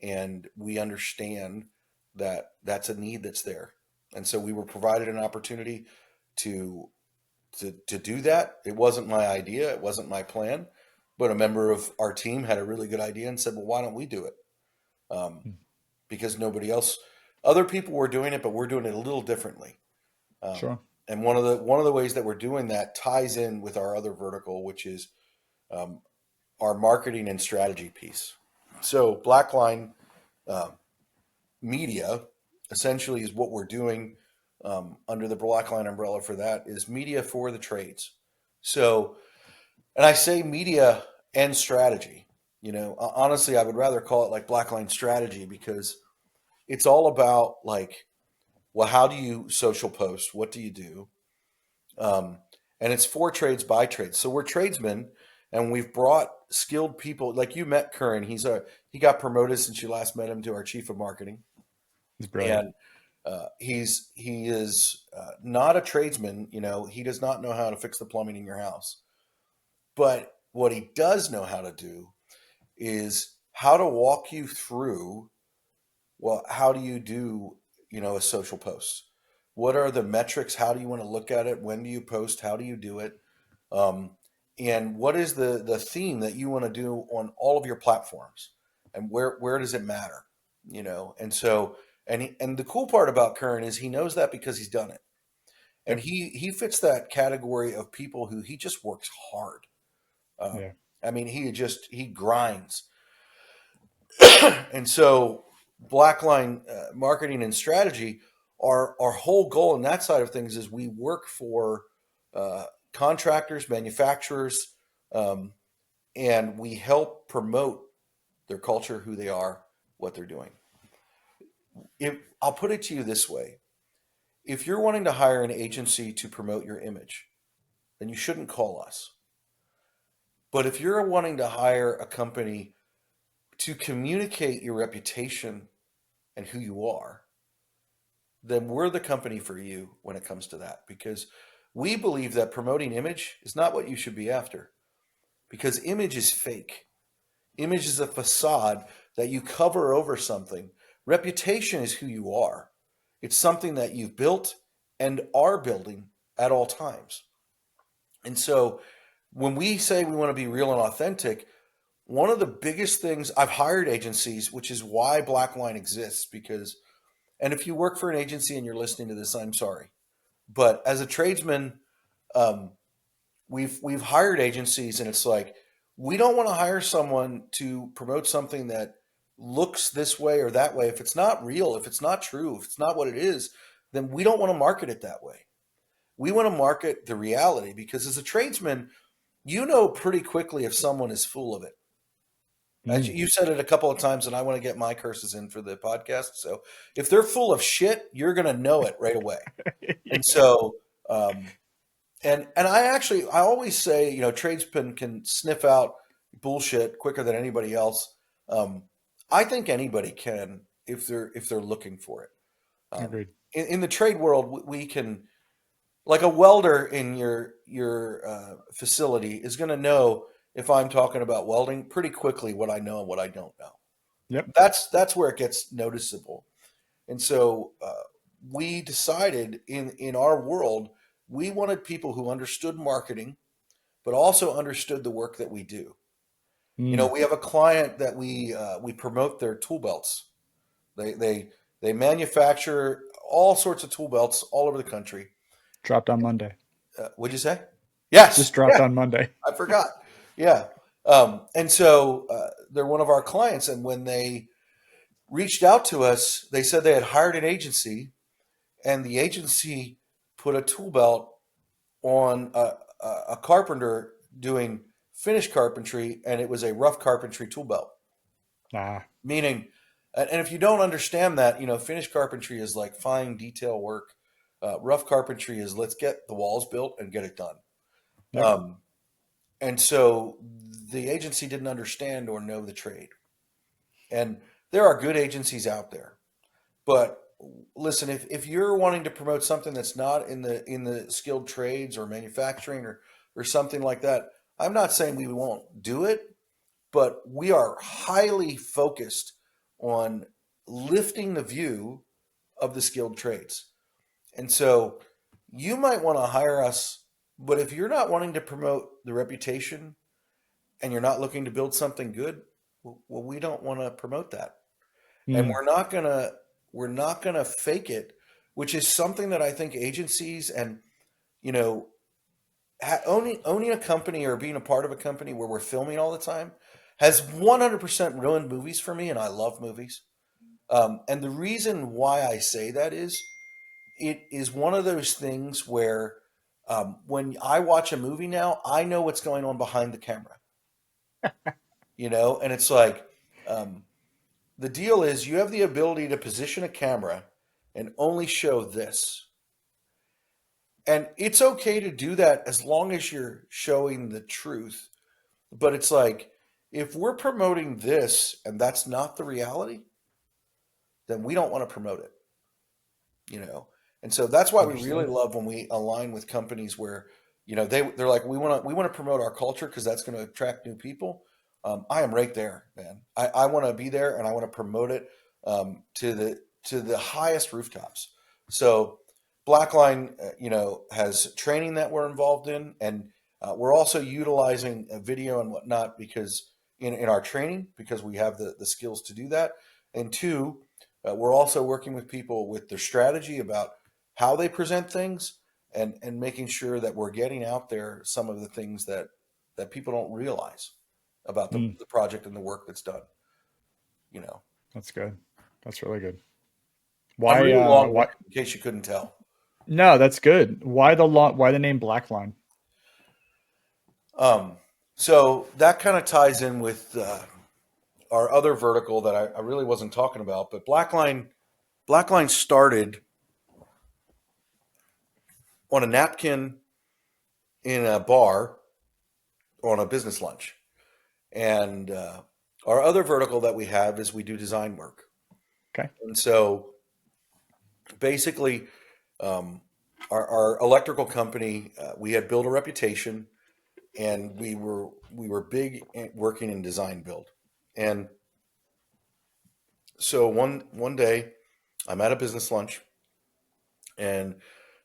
[SPEAKER 2] and we understand that that's a need that's there. And so we were provided an opportunity to do that. It wasn't my idea. It wasn't my plan. but a member of our team had a really good idea and said, well, why don't we do it? Um,
[SPEAKER 1] Mm.
[SPEAKER 2] because nobody else, other people were doing it, but we're doing it a little differently. Um,
[SPEAKER 1] Sure.
[SPEAKER 2] and one of the ways that we're doing that ties in with our other vertical, which is um, our marketing and strategy piece. So BlackLine uh, media essentially is what we're doing under the BlackLine umbrella for that is media for the trades. So, and I say media and strategy. Honestly, I would rather call it like BlackLine strategy because it's all about like, well, how do you social post? What do you do? Um, and it's for trades by trades. So we're tradesmen, and we've brought skilled people. Like you met Curran, he got promoted since you last met him to our chief of marketing,
[SPEAKER 1] He's brilliant.
[SPEAKER 2] and he is not a tradesman. He does not know how to fix the plumbing in your house, but what he does know how to do is how to walk you through. Well, how do you do a social post? What are the metrics? How do you want to look at it? When do you post? How do you do it? Um, and what is the theme that you want to do on all of your platforms? And where does it matter? And so and the cool part about Curran is he knows that because he's done it, and
[SPEAKER 1] Yep.
[SPEAKER 2] he fits that category of people who he just works hard.
[SPEAKER 1] Yeah.
[SPEAKER 2] I mean, he grinds, and so Blackline marketing and strategy, our whole goal in that side of things is we work for contractors, manufacturers, um, and we help promote their culture, who they are, what they're doing. I'll put it to you this way: if you're wanting to hire an agency to promote your image, then you shouldn't call us. But if you're wanting to hire a company to communicate your reputation and who you are, then we're the company for you when it comes to that, because we believe that promoting image is not what you should be after, because image is fake. Image is a facade that you cover over something. Reputation is who you are. It's something that you've built and are building at all times. And so when we say we want to be real and authentic, one of the biggest things, I've hired agencies, which is why BlackLine exists, because, and if you work for an agency and you're listening to this, I'm sorry. But as a tradesman, um, we've hired agencies, and it's like we don't want to hire someone to promote something that looks this way or that way. If it's not real, if it's not true, if it's not what it is, then we don't want to market it that way. We want to market the reality, because as a tradesman, you know pretty quickly if someone is full of it. As
[SPEAKER 1] Mm.
[SPEAKER 2] you said it a couple of times, and I want to get my curses in for the podcast. So if they're full of shit, you're going to know it right away. And
[SPEAKER 1] Yeah.
[SPEAKER 2] so, um, and I always say, tradesmen can sniff out bullshit quicker than anybody else. Um, I think anybody can if they're looking for it.
[SPEAKER 1] Agreed.
[SPEAKER 2] In the trade world, we can, like a welder in your facility is going to know if I'm talking about welding pretty quickly what I know and what I don't know.
[SPEAKER 1] Yep.
[SPEAKER 2] That's where it gets noticeable. And so we decided in our world, we wanted people who understood marketing, but also understood the work that we do.
[SPEAKER 1] Mm.
[SPEAKER 2] We have a client that we promote their tool belts. They manufacture all sorts of tool belts all over the country.
[SPEAKER 1] Dropped on Monday.
[SPEAKER 2] What'd you say?
[SPEAKER 1] Just
[SPEAKER 2] Yes,
[SPEAKER 1] dropped
[SPEAKER 2] yeah,
[SPEAKER 1] on Monday.
[SPEAKER 2] I forgot. Yeah, and so they're one of our clients, and when they reached out to us, they said they had hired an agency, and the agency put a tool belt on a carpenter doing finished carpentry, and it was a rough carpentry tool belt.
[SPEAKER 1] Ah.
[SPEAKER 2] Meaning, and if you don't understand that, finished carpentry is like fine detail work. Rough carpentry is let's get the walls built and get it done.
[SPEAKER 1] Yep.
[SPEAKER 2] Um, and so the agency didn't understand or know the trade. And there are good agencies out there. But listen, if you're wanting to promote something that's not in the skilled trades or manufacturing or something like that, I'm not saying we won't do it, but we are highly focused on lifting the view of the skilled trades. And so you might want to hire us, but if you're not wanting to promote the reputation and you're not looking to build something good, well, we don't want to promote that. And
[SPEAKER 1] Mm,
[SPEAKER 2] we're not gonna fake it, which is something that I think agencies and, you know, owning a company or being a part of a company where we're filming all the time has 100% ruined movies for me, and I love movies. And the reason why I say that is it is one of those things where when I watch a movie now, I know what's going on behind the camera, and it's like um, the deal is you have the ability to position a camera and only show this. And it's okay to do that as long as you're showing the truth. But it's like, if we're promoting this and that's not the reality, then we don't want to promote it, you know? And so that's why we really
[SPEAKER 1] understood.
[SPEAKER 2] love when we align with companies where, they're like, we want to promote our culture because that's going to attract new people. I am right there, man. I want to be there and I want to promote it to the highest rooftops. So BlackLine, has training that we're involved in, and we're also utilizing a video and whatnot because in our training because we have the skills to do that. And two, we're also working with people with their strategy about how they present things and making sure that we're getting out there some of the things that people don't realize about the,
[SPEAKER 1] Mm,
[SPEAKER 2] the project and the work that's done. You know,
[SPEAKER 1] that's good. That's really good.
[SPEAKER 2] I'm
[SPEAKER 1] Why?
[SPEAKER 2] really
[SPEAKER 1] Why?
[SPEAKER 2] long-winded in case you couldn't tell.
[SPEAKER 1] No, that's good. Why the name Blackline?
[SPEAKER 2] Um, so that kind of ties in with our other vertical that I really wasn't talking about, but BlackLine started on a napkin in a bar on a business lunch. And our other vertical that we have is we do design work.
[SPEAKER 1] Okay.
[SPEAKER 2] And so basically, um, our electrical company, we had built a reputation, and we were big at working in design build. And so one day, I'm at a business lunch, and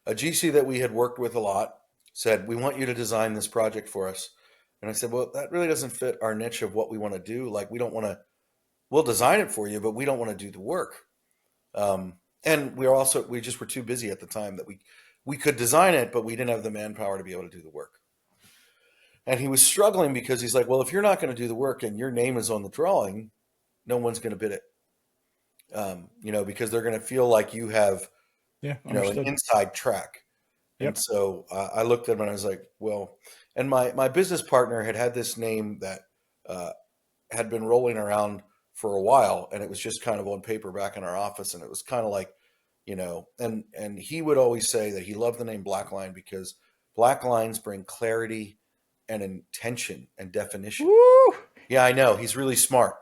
[SPEAKER 2] a GC that we had worked with a lot said, "We want you to design this project for us." And I said, "Well, that really doesn't fit our niche of what we want to do. Like, we don't want to. We'll design it for you, but we don't want to do the work." And we just were too busy at the time that we could design it, but we didn't have the manpower to be able to do the work. And he was struggling because he's like, well, if you're not going to do the work and your name is on the drawing, no one's going to bid it. Because they're going to feel like you have,
[SPEAKER 1] Yeah,
[SPEAKER 2] an
[SPEAKER 1] understood.
[SPEAKER 2] inside track. And
[SPEAKER 1] Yep.
[SPEAKER 2] so I looked at him and I was like, well, and my business partner had this name that uh, had been rolling around for a while, and it was just kind of on paper back in our office, and it was kind of like, and he would always say that he loved the name Blackline because black lines bring clarity and intention and definition.
[SPEAKER 1] Woo!
[SPEAKER 2] Yeah, I know he's really smart.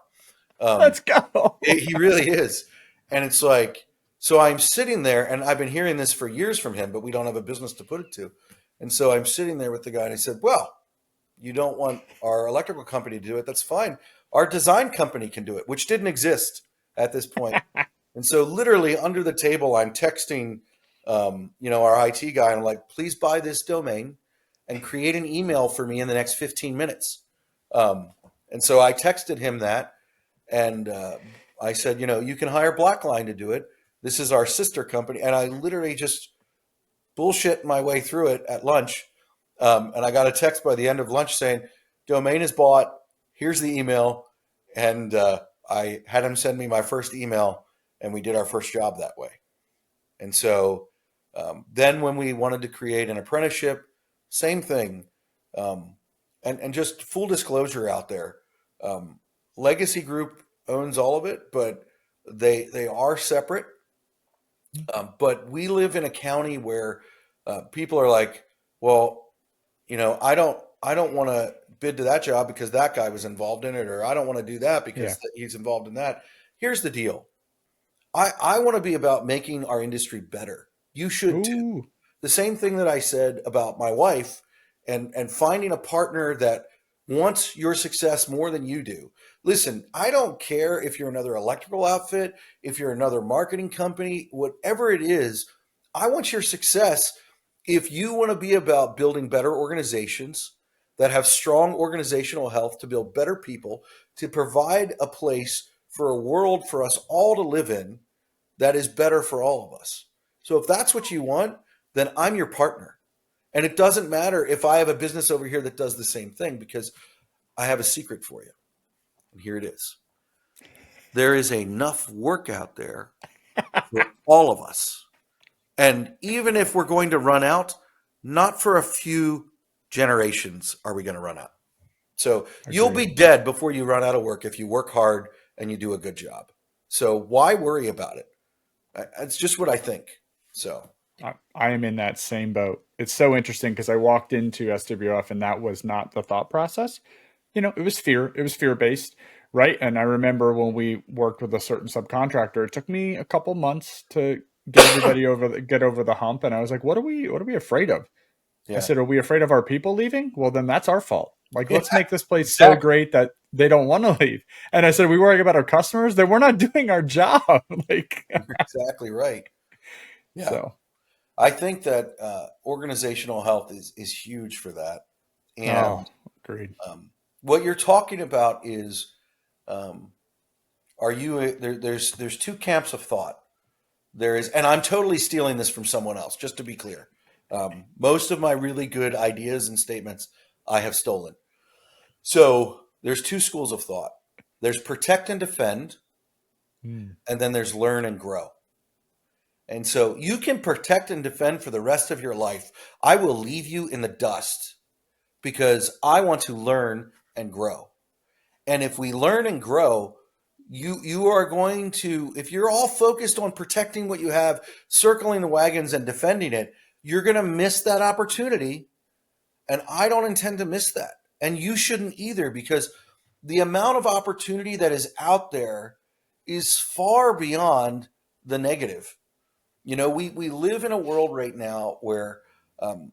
[SPEAKER 2] Um,
[SPEAKER 1] Let's go.
[SPEAKER 2] he really is, and it's like, so I'm sitting there, and I've been hearing this for years from him, but we don't have a business to put it to, and so I'm sitting there with the guy, and he said, "Well, you don't want our electrical company to do it. That's fine. Our design company can do it," which didn't exist at this point. And so, literally under the table, I'm texting, our IT guy, and I'm like, "Please buy this domain and create an email for me in the next 15 minutes." Um, and so I texted him that, and I said, "You can hire Blackline to do it. This is our sister company." And I literally just bullshit my way through it at lunch. And I got a text by the end of lunch saying, "Domain is bought. Here's the email." And I had him send me my first email, and we did our first job that way. And so then when we wanted to create an apprenticeship, same thing. Um, and just full disclosure out there, um, Legacy Group owns all of it, but they are separate. But we live in a county where people are like, well, I don't want to bid to that job because that guy was involved in it, or I don't want to do that
[SPEAKER 1] Yeah.
[SPEAKER 2] because he's involved in that. Here's the deal. I want to be about making our industry better. You should too.
[SPEAKER 1] Ooh.
[SPEAKER 2] The same thing that I said about my wife and finding a partner that wants your success more than you do. Listen, I don't care if you're another electrical outfit, if you're another marketing company, whatever it is, I want your success if you want to be about building better organizations that have strong organizational health to build better people, to provide a place for a world for us all to live in that is better for all of us. So if that's what you want, then I'm your partner. And it doesn't matter if I have a business over here that does the same thing, because I have a secret for you. And here it is. There is enough work out there for all of us. And even if we're going to run out, not for a few generations are we going to run out. So you'll be
[SPEAKER 1] Agreed.
[SPEAKER 2] dead before you run out of work if you work hard and you do a good job. So why worry about it? It's just what I think. So
[SPEAKER 1] I am in that same boat. It's so interesting because I walked into SWF and that was not the thought process. It was fear. It was fear based, right? And I remember when we worked with a certain subcontractor, it took me a couple months to get over the hump. And I was like, what are we afraid of? I
[SPEAKER 2] yeah,
[SPEAKER 1] said, are we afraid of our people leaving? Well, then that's our fault. Like,
[SPEAKER 2] yeah,
[SPEAKER 1] let's make this place so
[SPEAKER 2] exactly,
[SPEAKER 1] great that they don't want to leave. And I said, we worry about our customers, then we're not doing our job. Like,
[SPEAKER 2] exactly right. Yeah,
[SPEAKER 1] so,
[SPEAKER 2] I think that organizational health is huge for that.
[SPEAKER 1] oh,
[SPEAKER 2] And
[SPEAKER 1] agreed.
[SPEAKER 2] what you're talking about is, um, are you there's two camps of thought. There is, and I'm totally stealing this from someone else, just to be clear. Most of my really good ideas and statements I have stolen. So there's two schools of thought. There's protect and defend,
[SPEAKER 1] Mm,
[SPEAKER 2] and then there's learn and grow. And so you can protect and defend for the rest of your life. I will leave you in the dust because I want to learn and grow. And if we learn and grow, you are going to, if you're all focused on protecting what you have, circling the wagons and defending it, you're going to miss that opportunity. And I don't intend to miss that. And you shouldn't either, because the amount of opportunity that is out there is far beyond the negative. We live in a world right now where, and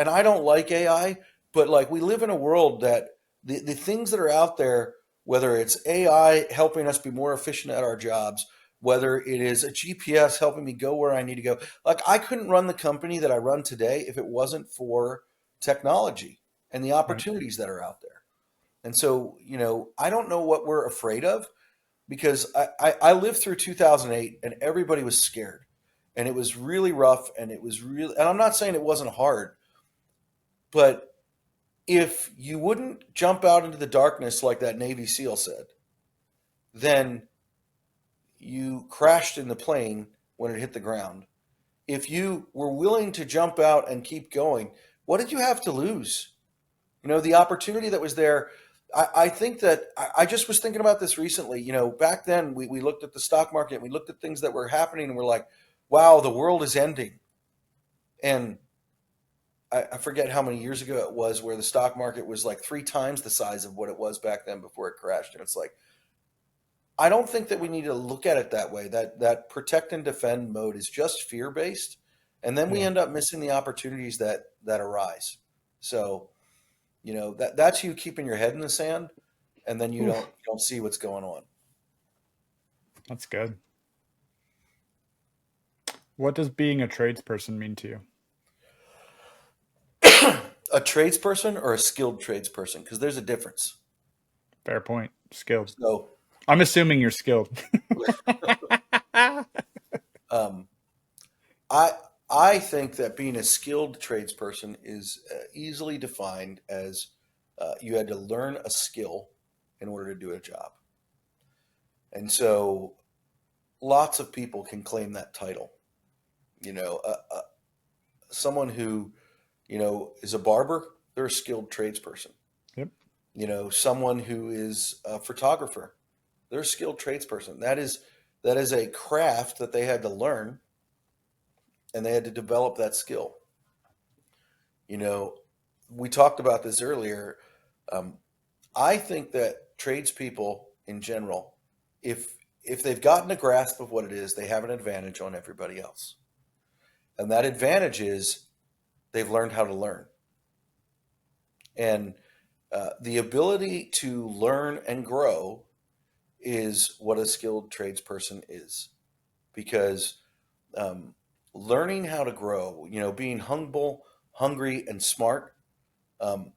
[SPEAKER 2] I don't like AI, but like we live in a world that the things that are out there, whether it's AI helping us be more efficient at our jobs, whether it is a GPS helping me go where I need to go. Like I couldn't run the company that I run today if it wasn't for technology and the
[SPEAKER 1] right.
[SPEAKER 2] opportunities that are out there. And so, I don't know what we're afraid of, because I lived through 2008 and everybody was scared, and it was really rough, and it was really, and I'm not saying it wasn't hard, but if you wouldn't jump out into the darkness like that Navy SEAL said, then you crashed in the plane when it hit the ground. If you were willing to jump out and keep going, what did you have to lose? The opportunity that was there. I think that I just was thinking about this recently. Back then we looked at the stock market, we looked at things that were happening, and we're like, wow, the world is ending. And I forget how many years ago it was where the stock market was like 3 times the size of what it was back then before it crashed. And it's like, I don't think that we need to look at it that way. That protect and defend mode is just fear based, and then we
[SPEAKER 1] Yeah.
[SPEAKER 2] end up missing the opportunities that arise. So that's you keeping your head in the sand, and then
[SPEAKER 1] Oof,
[SPEAKER 2] you don't see what's going on.
[SPEAKER 1] that's good. What does being a tradesperson mean to you?
[SPEAKER 2] A tradesperson or a skilled tradesperson, because there's a difference.
[SPEAKER 1] Fair point. Skilled.
[SPEAKER 2] So
[SPEAKER 1] I'm assuming you're skilled.
[SPEAKER 2] um, I I think that being a skilled tradesperson is easily defined as you had to learn a skill in order to do a job, and so lots of people can claim that title. Someone who is a barber, they're a skilled tradesperson.
[SPEAKER 1] Yep.
[SPEAKER 2] Someone who is a photographer, they're a skilled tradesperson. That is a craft that they had to learn, and they had to develop that skill. You know, we talked about this earlier. Um, I think that tradespeople in general, if they've gotten a grasp of what it is, they have an advantage on everybody else, and that advantage is they've learned how to learn. And the ability to learn and grow is what a skilled tradesperson is, because um, learning how to grow, being humble, hungry, and smart, um,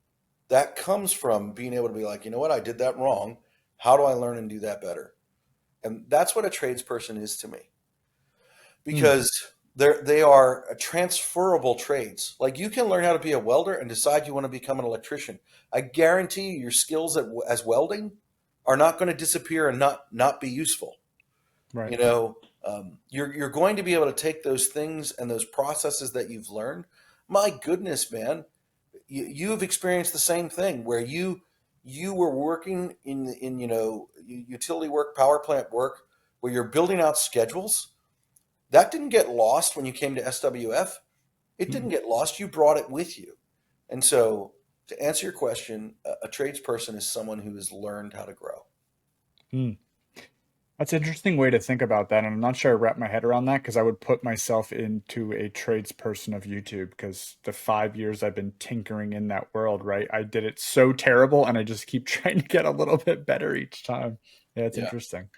[SPEAKER 2] that comes from being able to be like, you know what, I did that wrong. How do I learn and do that better? And that's what a tradesperson is to me,
[SPEAKER 1] Hmm.
[SPEAKER 2] because they are transferable trades. Like, you can learn how to be a welder and decide you want to become an electrician. I guarantee you your skills as welding are not going to disappear and not be useful.
[SPEAKER 1] Right.
[SPEAKER 2] You know, you're going to be able to take those things and those processes that you've learned. My goodness, man, you've experienced the same thing where you were working in utility work, power plant work, where you're building out schedules. That didn't get lost when you came to SWF. It
[SPEAKER 1] Hmm.
[SPEAKER 2] didn't get lost. You brought it with you. And so, to answer your question, a tradesperson is someone who has learned how to grow.
[SPEAKER 1] Hmm. That's an interesting way to think about that. And I'm not sure I wrap my head around that because I would put myself into a tradesperson of YouTube because the 5 years I've been tinkering in that world, right? I did it so terrible and I just keep trying to get a little bit better each time. Yeah, it's
[SPEAKER 2] Yeah.
[SPEAKER 1] interesting.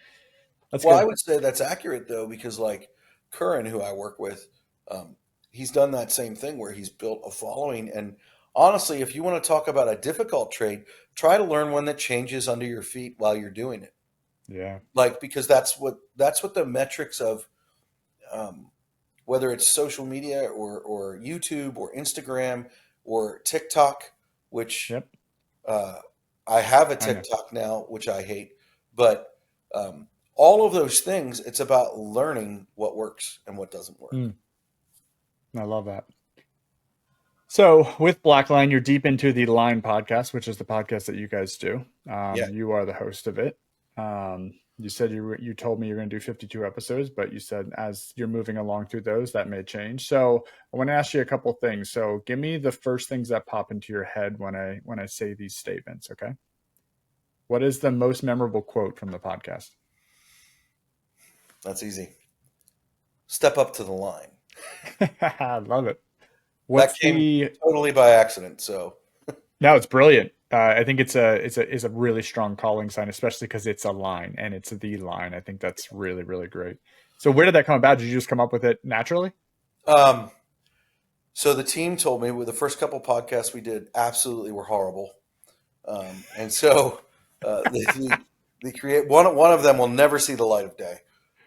[SPEAKER 1] That's
[SPEAKER 2] Well, I
[SPEAKER 1] good.
[SPEAKER 2] would say that's accurate though, because like Curran, who I work with, he's done that same thing where he's built a following. And honestly, if you want to talk about a difficult trade, try to learn one that changes under your feet while you're doing it.
[SPEAKER 1] Yeah.
[SPEAKER 2] Like, because that's what the metrics of, um, whether it's social media or YouTube or Instagram or TikTok, which
[SPEAKER 1] Yep.
[SPEAKER 2] uh, I have a
[SPEAKER 1] I know.
[SPEAKER 2] TikTok now, which I hate, but um, all of those things, it's about learning what works and what doesn't work.
[SPEAKER 1] Mm, I love that. So with BlackLine, you're deep into the Line podcast, which is the podcast that you guys do.
[SPEAKER 2] Yeah.
[SPEAKER 1] You are the host of it. You said you told me you're going to do 52 episodes, but you said as you're moving along through those, that may change. So I want to ask you a couple things. So give me the first things that pop into your head when I say these statements. Okay. What is the most memorable quote from the podcast?
[SPEAKER 2] That's easy. Step up to the line.
[SPEAKER 1] I love it.
[SPEAKER 2] That
[SPEAKER 1] What's
[SPEAKER 2] came
[SPEAKER 1] the
[SPEAKER 2] totally by accident. So,
[SPEAKER 1] No, it's brilliant. I think it's a really strong calling sign, especially because it's a line and it's the line. I think that's really really great. So where did that come about? Did you just come up with it naturally?
[SPEAKER 2] um, so the team told me with the first couple podcasts we did absolutely were horrible. And so the create one of them will never see the light of day.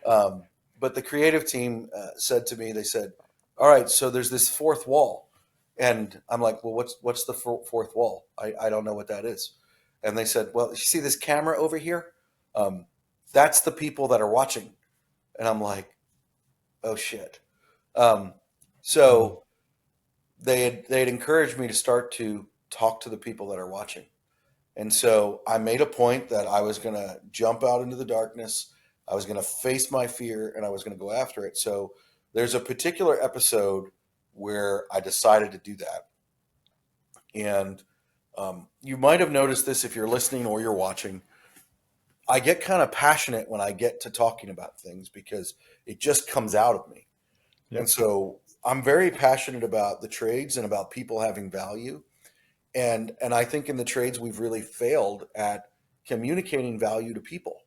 [SPEAKER 2] Um, but the creative team said to me, they said, "All right, so there's this fourth wall," and I'm like, "Well, what's the fourth wall? I don't know what that is." And they said, "Well, you see this camera over here? Um, that's the people that are watching." And I'm like, "Oh shit!" Um,
[SPEAKER 1] Mm,
[SPEAKER 2] so they had encouraged me to start to talk to the people that are watching. And so I made a point that I was going to jump out into the darkness. I was going to face my fear and I was going to go after it. So there's a particular episode where I decided to do that. And you might have noticed this if you're listening or you're watching. I get kind of passionate when I get to talking about things because it just comes out of me. And
[SPEAKER 1] yep.
[SPEAKER 2] so I'm very passionate about the trades and about people having value. And I think in the trades we've really failed at communicating value to people.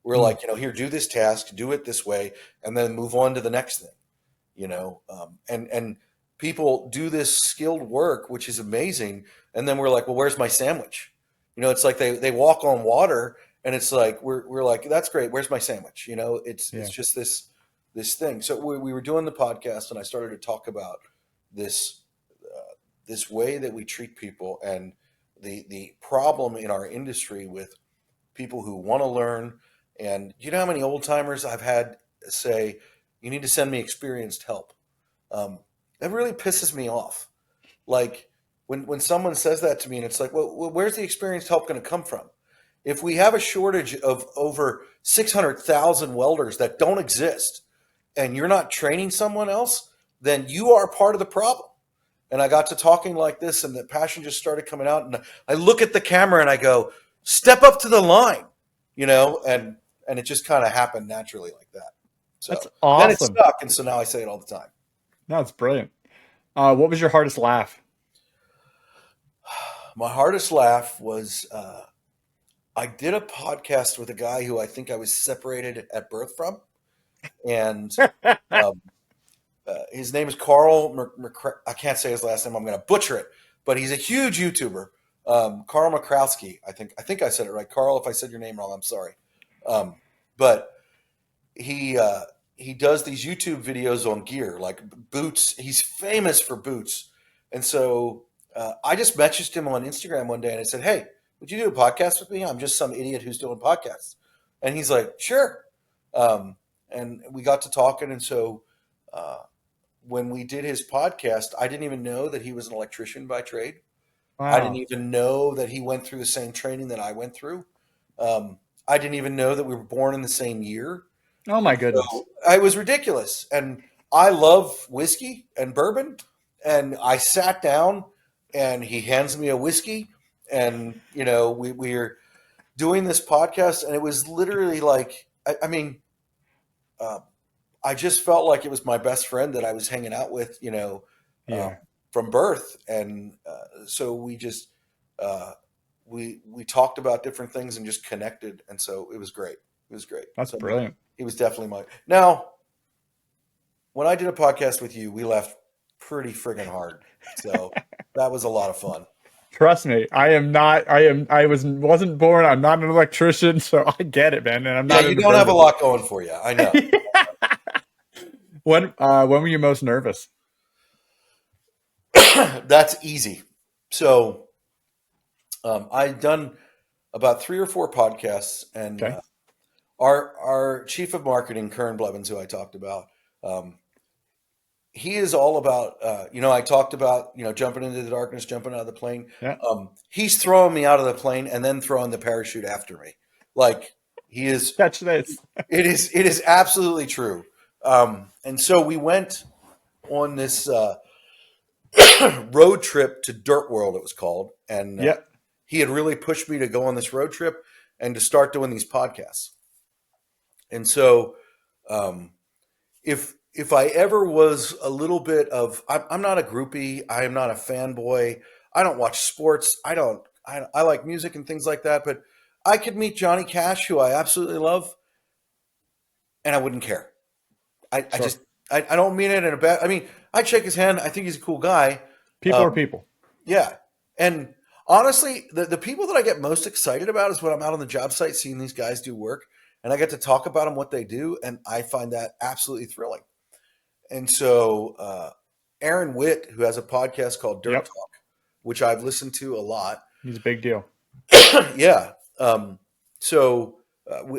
[SPEAKER 2] We're
[SPEAKER 1] Mm,
[SPEAKER 2] like, here, do this task, do it this way, and then move on to the next thing. And people do this skilled work, which is amazing, and then we're like, well, where's my sandwich? It's like they walk on water, and it's like we're like, that's great. Where's my sandwich? It's
[SPEAKER 1] yeah.
[SPEAKER 2] just this thing. So we were doing the podcast, and I started to talk about this this way that we treat people and the problem in our industry with people who want to learn. And you know how many old timers I've had say, "You need to send me experienced help." Um, that really pisses me off. Like when someone says that to me, and it's like, well, where's the experienced help going to come from? If we have a shortage of over 600,000 welders that don't exist, and you're not training someone else, then you are part of the problem. And I got to talking like this, and the passion just started coming out. And I look at the camera and I go, "Step up to the line," and it just kind of happened naturally like that.
[SPEAKER 1] That's
[SPEAKER 2] So then it
[SPEAKER 1] awesome.
[SPEAKER 2] stuck, and so now I say it all the time.
[SPEAKER 1] No, it's brilliant. What was your hardest laugh?
[SPEAKER 2] My hardest laugh was I did a podcast with a guy who I think I was separated at birth from, and um, his name is Carl. I can't say his last name. I'm going to butcher it, but he's a huge YouTuber. Carl Makrowski. I think I said it right. Carl, if I said your name wrong, I'm sorry. But he he does these YouTube videos on gear, like boots. He's famous for boots, and so I just messaged him on Instagram one day and I said, "Hey, would you do a podcast with me? I'm just some idiot who's doing podcasts." And he's like, "Sure." And we got to talking, and so when we did his podcast, I didn't even know that he was an electrician by trade. I didn't
[SPEAKER 1] Wow.
[SPEAKER 2] even know that he went through the same training that I went through. I didn't even know that we were born in the same year.
[SPEAKER 1] Oh my
[SPEAKER 2] And
[SPEAKER 1] goodness.
[SPEAKER 2] so it was ridiculous. And I love whiskey and bourbon. And I sat down and he hands me a whiskey. And, we're doing this podcast. And it was literally like, I mean, uh, I just felt like it was my best friend that I was hanging out with,
[SPEAKER 1] Yeah,
[SPEAKER 2] from birth. And so we just, we talked about different things and just connected. And so it was great. It was great.
[SPEAKER 1] that's
[SPEAKER 2] So
[SPEAKER 1] brilliant.
[SPEAKER 2] he was definitely now, when I did a podcast with you, we laughed pretty friggin' hard. So that was a lot of fun.
[SPEAKER 1] Trust me, I am not. I wasn't born. I'm not an electrician, so I get it, man. And I'm
[SPEAKER 2] Yeah,
[SPEAKER 1] not
[SPEAKER 2] you
[SPEAKER 1] into
[SPEAKER 2] don't have a
[SPEAKER 1] bourbon.
[SPEAKER 2] lot going for you. I know.
[SPEAKER 1] When were you most nervous?
[SPEAKER 2] That's easy. So I've done about 3 or 4 podcasts, and
[SPEAKER 1] Okay.
[SPEAKER 2] our chief of marketing, Kern Blevins, who I talked about, he is all about, I talked about, jumping into the darkness, jumping out of the plane.
[SPEAKER 1] Yeah.
[SPEAKER 2] He's throwing me out of the plane and then throwing the parachute after me. Like he is,
[SPEAKER 1] Catch this.
[SPEAKER 2] it is absolutely true. And so we went on this road trip to Dirt World, it was called. And
[SPEAKER 1] Yeah.
[SPEAKER 2] he had really pushed me to go on this road trip and to start doing these podcasts. And so, if I ever was a little bit of, I'm not a groupie, I am not a fanboy, I don't watch sports, I like music and things like that, but I could meet Johnny Cash, who I absolutely love, and I wouldn't care. I
[SPEAKER 1] Sure.
[SPEAKER 2] just, I don't mean it in a bad, I mean, I'd shake his hand, I think he's a cool guy.
[SPEAKER 1] People are people.
[SPEAKER 2] Yeah. And honestly, the people that I get most excited about is when I'm out on the job site seeing these guys do work and I get to talk about them, what they do. And I find that absolutely thrilling. And so, Aaron Witt, who has a podcast called Dirt
[SPEAKER 1] Yep.
[SPEAKER 2] Talk, which I've listened to a lot.
[SPEAKER 1] He's a big deal.
[SPEAKER 2] Yeah. So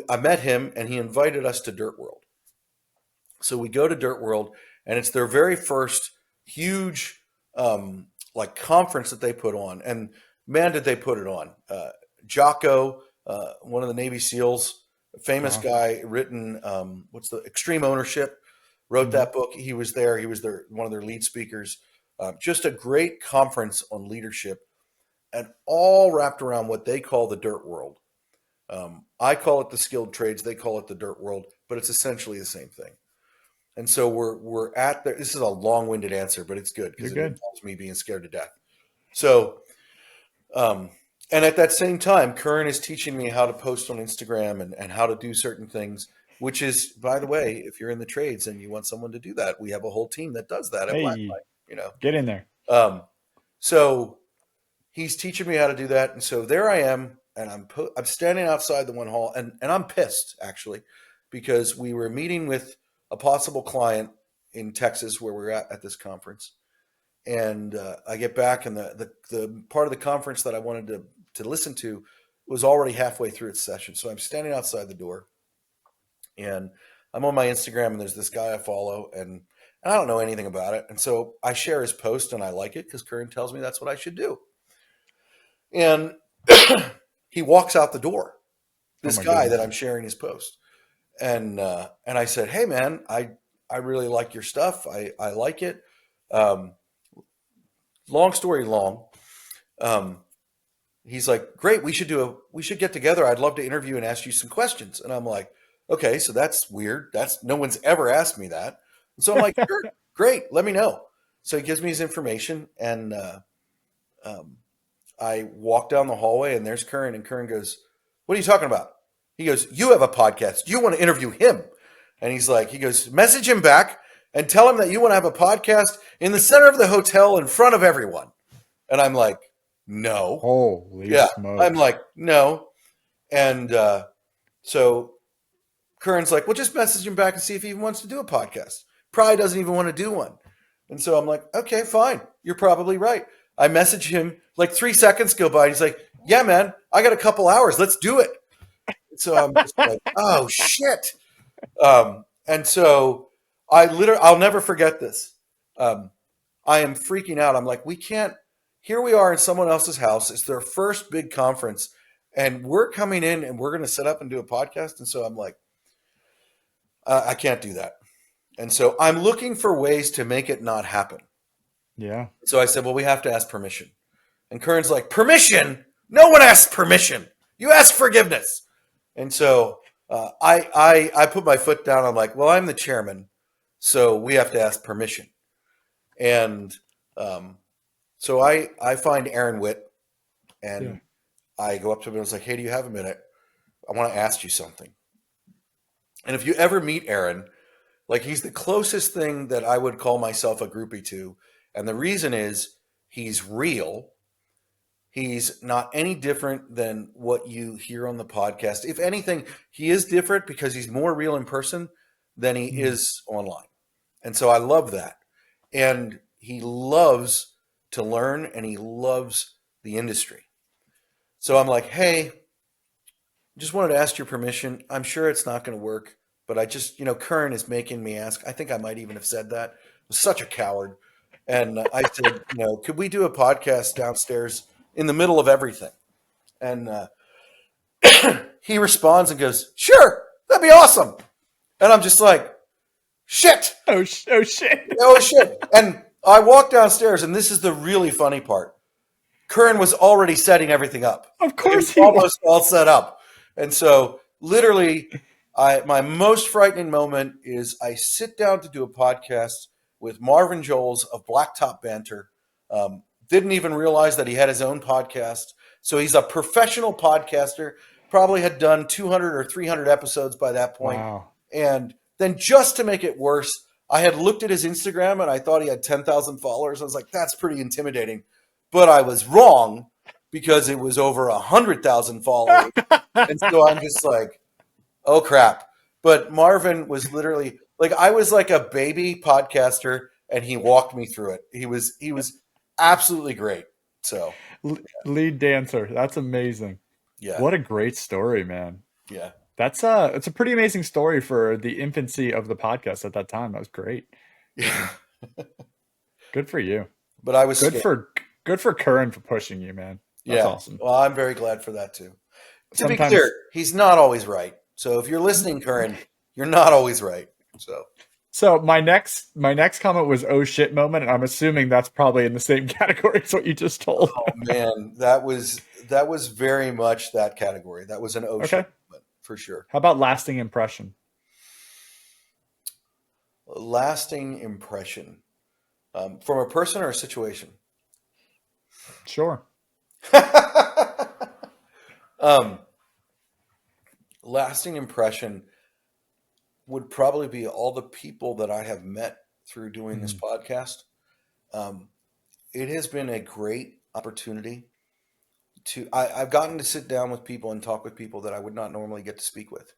[SPEAKER 2] I met him and he invited us to Dirt World. So we go to Dirt World and it's their very first huge, like conference that they put on. And man, did they put it on. Jocko, one of the Navy SEALs, a famous
[SPEAKER 1] Wow.
[SPEAKER 2] guy, written, what's the Extreme Ownership, wrote
[SPEAKER 1] Mhm.
[SPEAKER 2] that book. He was there. He was one of their lead speakers. Just a great conference on leadership and all wrapped around what they call the dirt world. I call it the skilled trades. They call it the dirt world, but it's essentially the same thing. And so we're at there. This is a long-winded answer, but it's good because
[SPEAKER 1] You're
[SPEAKER 2] it
[SPEAKER 1] good.
[SPEAKER 2] involves me being scared to death. So, and at that same time, Curran is teaching me how to post on Instagram and how to do certain things, which is, by the way, if you're in the trades and you want someone to do that, we have a whole team that does that at
[SPEAKER 1] Hey,
[SPEAKER 2] BlackLine,
[SPEAKER 1] get in there.
[SPEAKER 2] So he's teaching me how to do that. And so there I am, and I'm standing outside the one hall, and I'm pissed, actually, because we were meeting with a possible client in Texas where we're at this conference. And I get back, and the part of the conference that I wanted to listen to was already halfway through its session. So I'm standing outside the door, and I'm on my Instagram, and there's this guy I follow, and I don't know anything about it. And so I share his post, and I like it because Curran tells me that's what I should do. And he walks out the door,
[SPEAKER 1] Oh
[SPEAKER 2] this
[SPEAKER 1] my
[SPEAKER 2] guy that
[SPEAKER 1] goodness.
[SPEAKER 2] I'm sharing his post. And I said, "Hey, man, I really like your stuff. I like it." Um, long story long, he's like, "Great, we should get together. I'd love to interview and ask you some questions." And I'm like, "Okay, so that's weird. That's no one's ever asked me that." And so I'm like, "Sure, great, let me know." So he gives me his information, and um, I walk down the hallway, and there's Curran, and Curran goes, "What are you talking about?" He goes, "You have a podcast. Do you want to interview him?" And he goes, "Message him back and tell him that you want to have a podcast in the center of the hotel in front of everyone." And I'm like, No.
[SPEAKER 1] Holy
[SPEAKER 2] Yeah. I'm
[SPEAKER 1] smokes.
[SPEAKER 2] like, no. And so Curran's like, well, just message him back and see if he even wants to do a podcast. Probably doesn't even want to do one. And so I'm like, okay, fine. You're probably right. I message him, like 3 seconds go by. And he's like, yeah, man, I got a couple hours. Let's do it. So I'm just like, oh, shit. And so I'll never forget this. Um, I am freaking out. I'm like, we can't, here we are in someone else's house. It's their first big conference. And we're coming in and we're going to set up and do a podcast. And so I'm like, I can't do that. And so I'm looking for ways to make it not happen.
[SPEAKER 1] Yeah.
[SPEAKER 2] So I said, well, we have to ask permission. And Kern's like, permission? No one asks permission. You ask forgiveness. And so I put my foot down. I'm like, well, I'm the chairman, so we have to ask permission. And so I find Aaron Witt, and I go up to him and I was like, hey, do you have a minute? I want to ask you something. And if you ever meet Aaron, like, he's the closest thing that I would call myself a groupie to. And the reason is he's real. He's not any different than what you hear on the podcast. If anything, he is different because he's more real in person than he is online. And so I love that. And he loves to learn and he loves the industry. So I'm like, hey, just wanted to ask your permission. I'm sure it's not going to work, but I just, Kern is making me ask. I think I might even have said that. I was such a coward. And I said, could we do a podcast downstairs in the middle of everything? And he responds and goes, sure, that'd be awesome. And I'm just like, shit.
[SPEAKER 1] Oh shit.
[SPEAKER 2] Oh, shit. And I walk downstairs, and this is the really funny part. Kern was already setting everything up.
[SPEAKER 1] Of
[SPEAKER 2] It
[SPEAKER 1] course
[SPEAKER 2] was
[SPEAKER 1] he
[SPEAKER 2] almost all set up. And so literally, my most frightening moment is I sit down to do a podcast with Marvin Joles of Blacktop Banter. Didn't even realize that he had his own podcast. So he's a professional podcaster, probably had done 200 or 300 episodes by that point.
[SPEAKER 1] Wow.
[SPEAKER 2] And then just to make it worse, I had looked at his Instagram and I thought he had 10,000 followers. I was like, that's pretty intimidating. But I was wrong because it was over 100,000 followers. And so I'm just like, oh crap. But Marvin was literally like, I was like a baby podcaster and he walked me through it. He was absolutely great. So
[SPEAKER 1] Lead dancer. That's amazing.
[SPEAKER 2] yeah.
[SPEAKER 1] What a great story, man.
[SPEAKER 2] Yeah.
[SPEAKER 1] It's a pretty amazing story for the infancy of the podcast at that time. That was great.
[SPEAKER 2] Yeah.
[SPEAKER 1] Good for you.
[SPEAKER 2] But I was
[SPEAKER 1] good for Curran for pushing you, man. That's awesome.
[SPEAKER 2] Well, I'm very glad for that too. To be
[SPEAKER 1] Sometimes-
[SPEAKER 2] clear, he's not always right. So if you're listening, Curran, you're not always right.
[SPEAKER 1] So my next comment was "oh shit" moment, and I'm assuming that's probably in the same category as what you just told.
[SPEAKER 2] Oh man, that was very much that category. That was an oh shit moment for sure.
[SPEAKER 1] How about lasting impression?
[SPEAKER 2] Lasting impression from a person or a situation?
[SPEAKER 1] Sure.
[SPEAKER 2] Lasting impression would probably be all the people that I have met through doing this podcast. It has been a great opportunity I've gotten to sit down with people and talk with people that I would not normally get to speak with.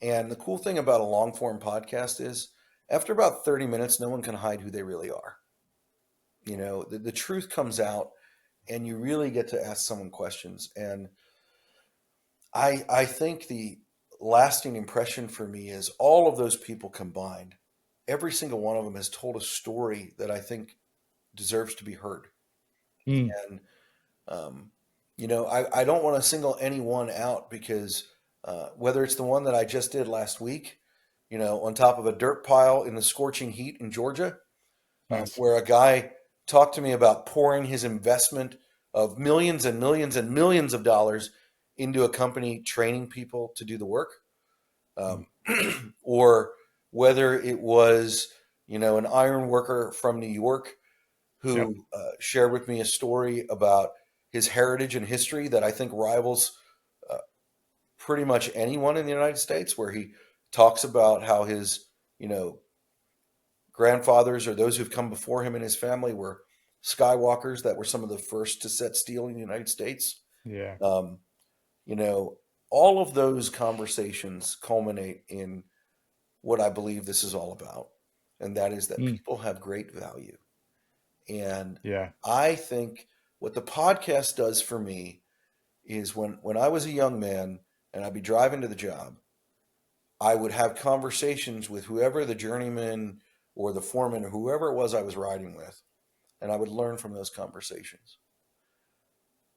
[SPEAKER 2] And the cool thing about a long form podcast is after about 30 minutes, no one can hide who they really are. The truth comes out and you really get to ask someone questions. And I think the lasting impression for me is all of those people combined. Every single one of them has told a story that I think deserves to be heard. And, I don't want to single anyone out because whether it's the one that I just did last week, on top of a dirt pile in the scorching heat in Georgia, nice. Where a guy talked to me about pouring his investment of millions and millions and millions of dollars into a company training people to do the work, or whether it was, an iron worker from New York who shared with me a story about his heritage and history that I think rivals pretty much anyone in the United States, where he talks about how his, grandfathers or those who've come before him in his family were Skywalkers that were some of the first to set steel in the United States.
[SPEAKER 1] Yeah.
[SPEAKER 2] Um, you know, all of those conversations culminate in what I believe this is all about, and that is that
[SPEAKER 1] Mm,
[SPEAKER 2] people have great value. And
[SPEAKER 1] yeah.
[SPEAKER 2] I think what the podcast does for me is when I was a young man and I'd be driving to the job, I would have conversations with whoever the journeyman or the foreman or whoever it was I was riding with, and I would learn from those conversations.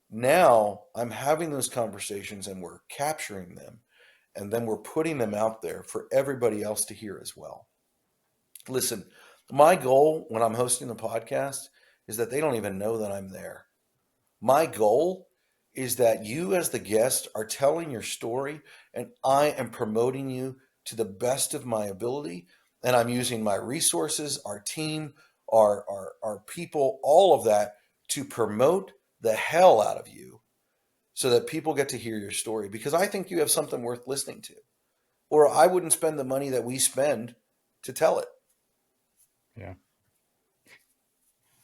[SPEAKER 2] Now I'm having those conversations and we're capturing them, and then we're putting them out there for everybody else to hear as well. Listen, my goal when I'm hosting the podcast is that they don't even know that I'm there. My goal is that you, as the guest, are telling your story, and I am promoting you to the best of my ability. And I'm using my resources, our team, our people, all of that to promote the hell out of you so that people get to hear your story because I think you have something worth listening to. Or I wouldn't spend the money that we spend to tell it.
[SPEAKER 1] Yeah.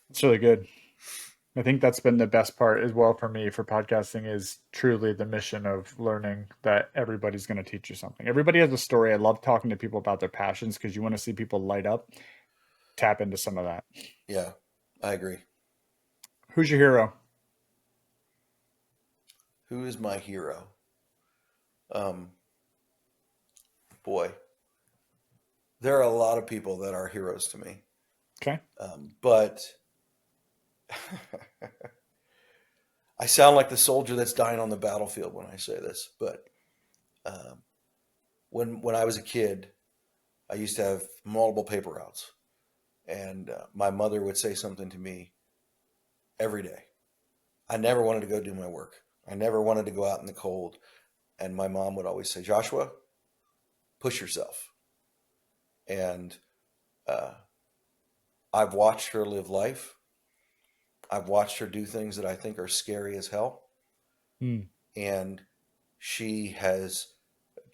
[SPEAKER 1] It's really good. I think that's been the best part as well for me for podcasting is truly the mission of learning that everybody's going to teach you something. Everybody has a story. I love talking to people about their passions because you want to see people light up. Tap into some of that.
[SPEAKER 2] Yeah, I agree.
[SPEAKER 1] Who's your hero?
[SPEAKER 2] Who is my hero? Um, Boy, there are a lot of people that are heroes to me.
[SPEAKER 1] Okay.
[SPEAKER 2] But I sound like the soldier that's dying on the battlefield when I say this. But um, when I was a kid, I used to have multiple paper routes, and my mother would say something to me every day. I never wanted to go do my work. I never wanted to go out in the cold, and my mom would always say, "Joshua, push yourself." And uh, I've watched her live life. I've watched her do things that I think are scary as hell.
[SPEAKER 1] Hmm.
[SPEAKER 2] And she has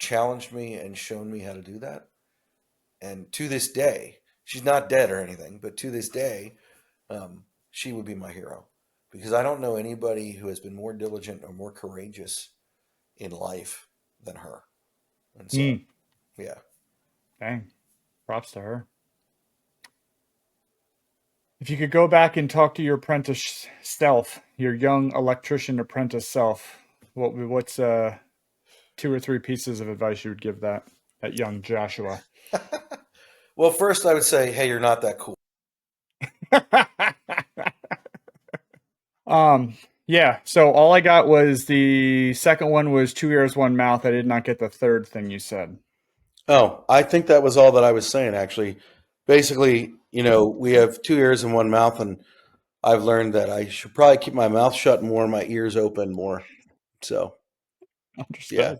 [SPEAKER 2] challenged me and shown me how to do that. And to this day, she's not dead or anything, but to this day, she would be my hero because I don't know anybody who has been more diligent or more courageous in life than her. And so,
[SPEAKER 1] Hmm.
[SPEAKER 2] yeah.
[SPEAKER 1] Dang. Props to her. If you could go back and talk to your apprentice self, your young electrician apprentice self, what's 2 or 3 pieces of advice you would give that young Joshua?
[SPEAKER 2] Well, first I would say, hey, you're not that cool.
[SPEAKER 1] Um, yeah. So all I got was the second one was 2 ears, one mouth. I did not get the third thing you said.
[SPEAKER 2] Oh, I think that was all that I was saying, actually. Basically, we have 2 ears and one mouth, and I've learned that I should probably keep my mouth shut more and my ears open more. So, yeah.
[SPEAKER 1] Understood.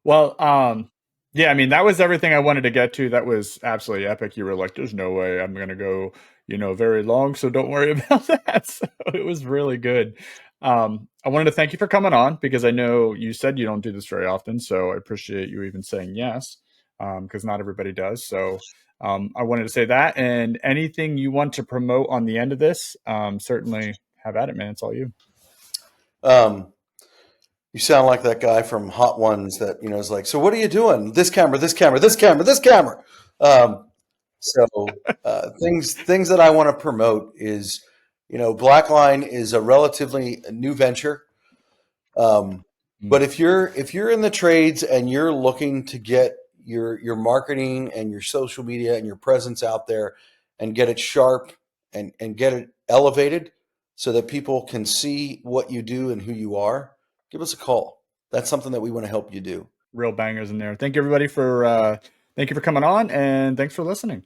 [SPEAKER 1] Well, yeah, I mean, that was everything I wanted to get to. That was absolutely epic. You were like, there's no way I'm going to go, very long. So don't worry about that. So it was really good. I wanted to thank you for coming on because I know you said you don't do this very often. So I appreciate you even saying yes, because not everybody does. So I wanted to say that. And anything you want to promote on the end of this, certainly have at it, man. It's all you.
[SPEAKER 2] Um, you sound like that guy from Hot Ones that, is like, so what are you doing? This camera, this camera, this camera, this camera. Um, things that I want to promote is, BlackLine is a relatively new venture. Um,
[SPEAKER 1] Mm.
[SPEAKER 2] but if you're in the trades and you're looking to get your marketing and your social media and your presence out there and get it sharp and get it elevated so that people can see what you do and who you are, give us a call. That's something that we want to help you do.
[SPEAKER 1] Real bangers in there. Thank you everybody for thank you for coming on and thanks for listening.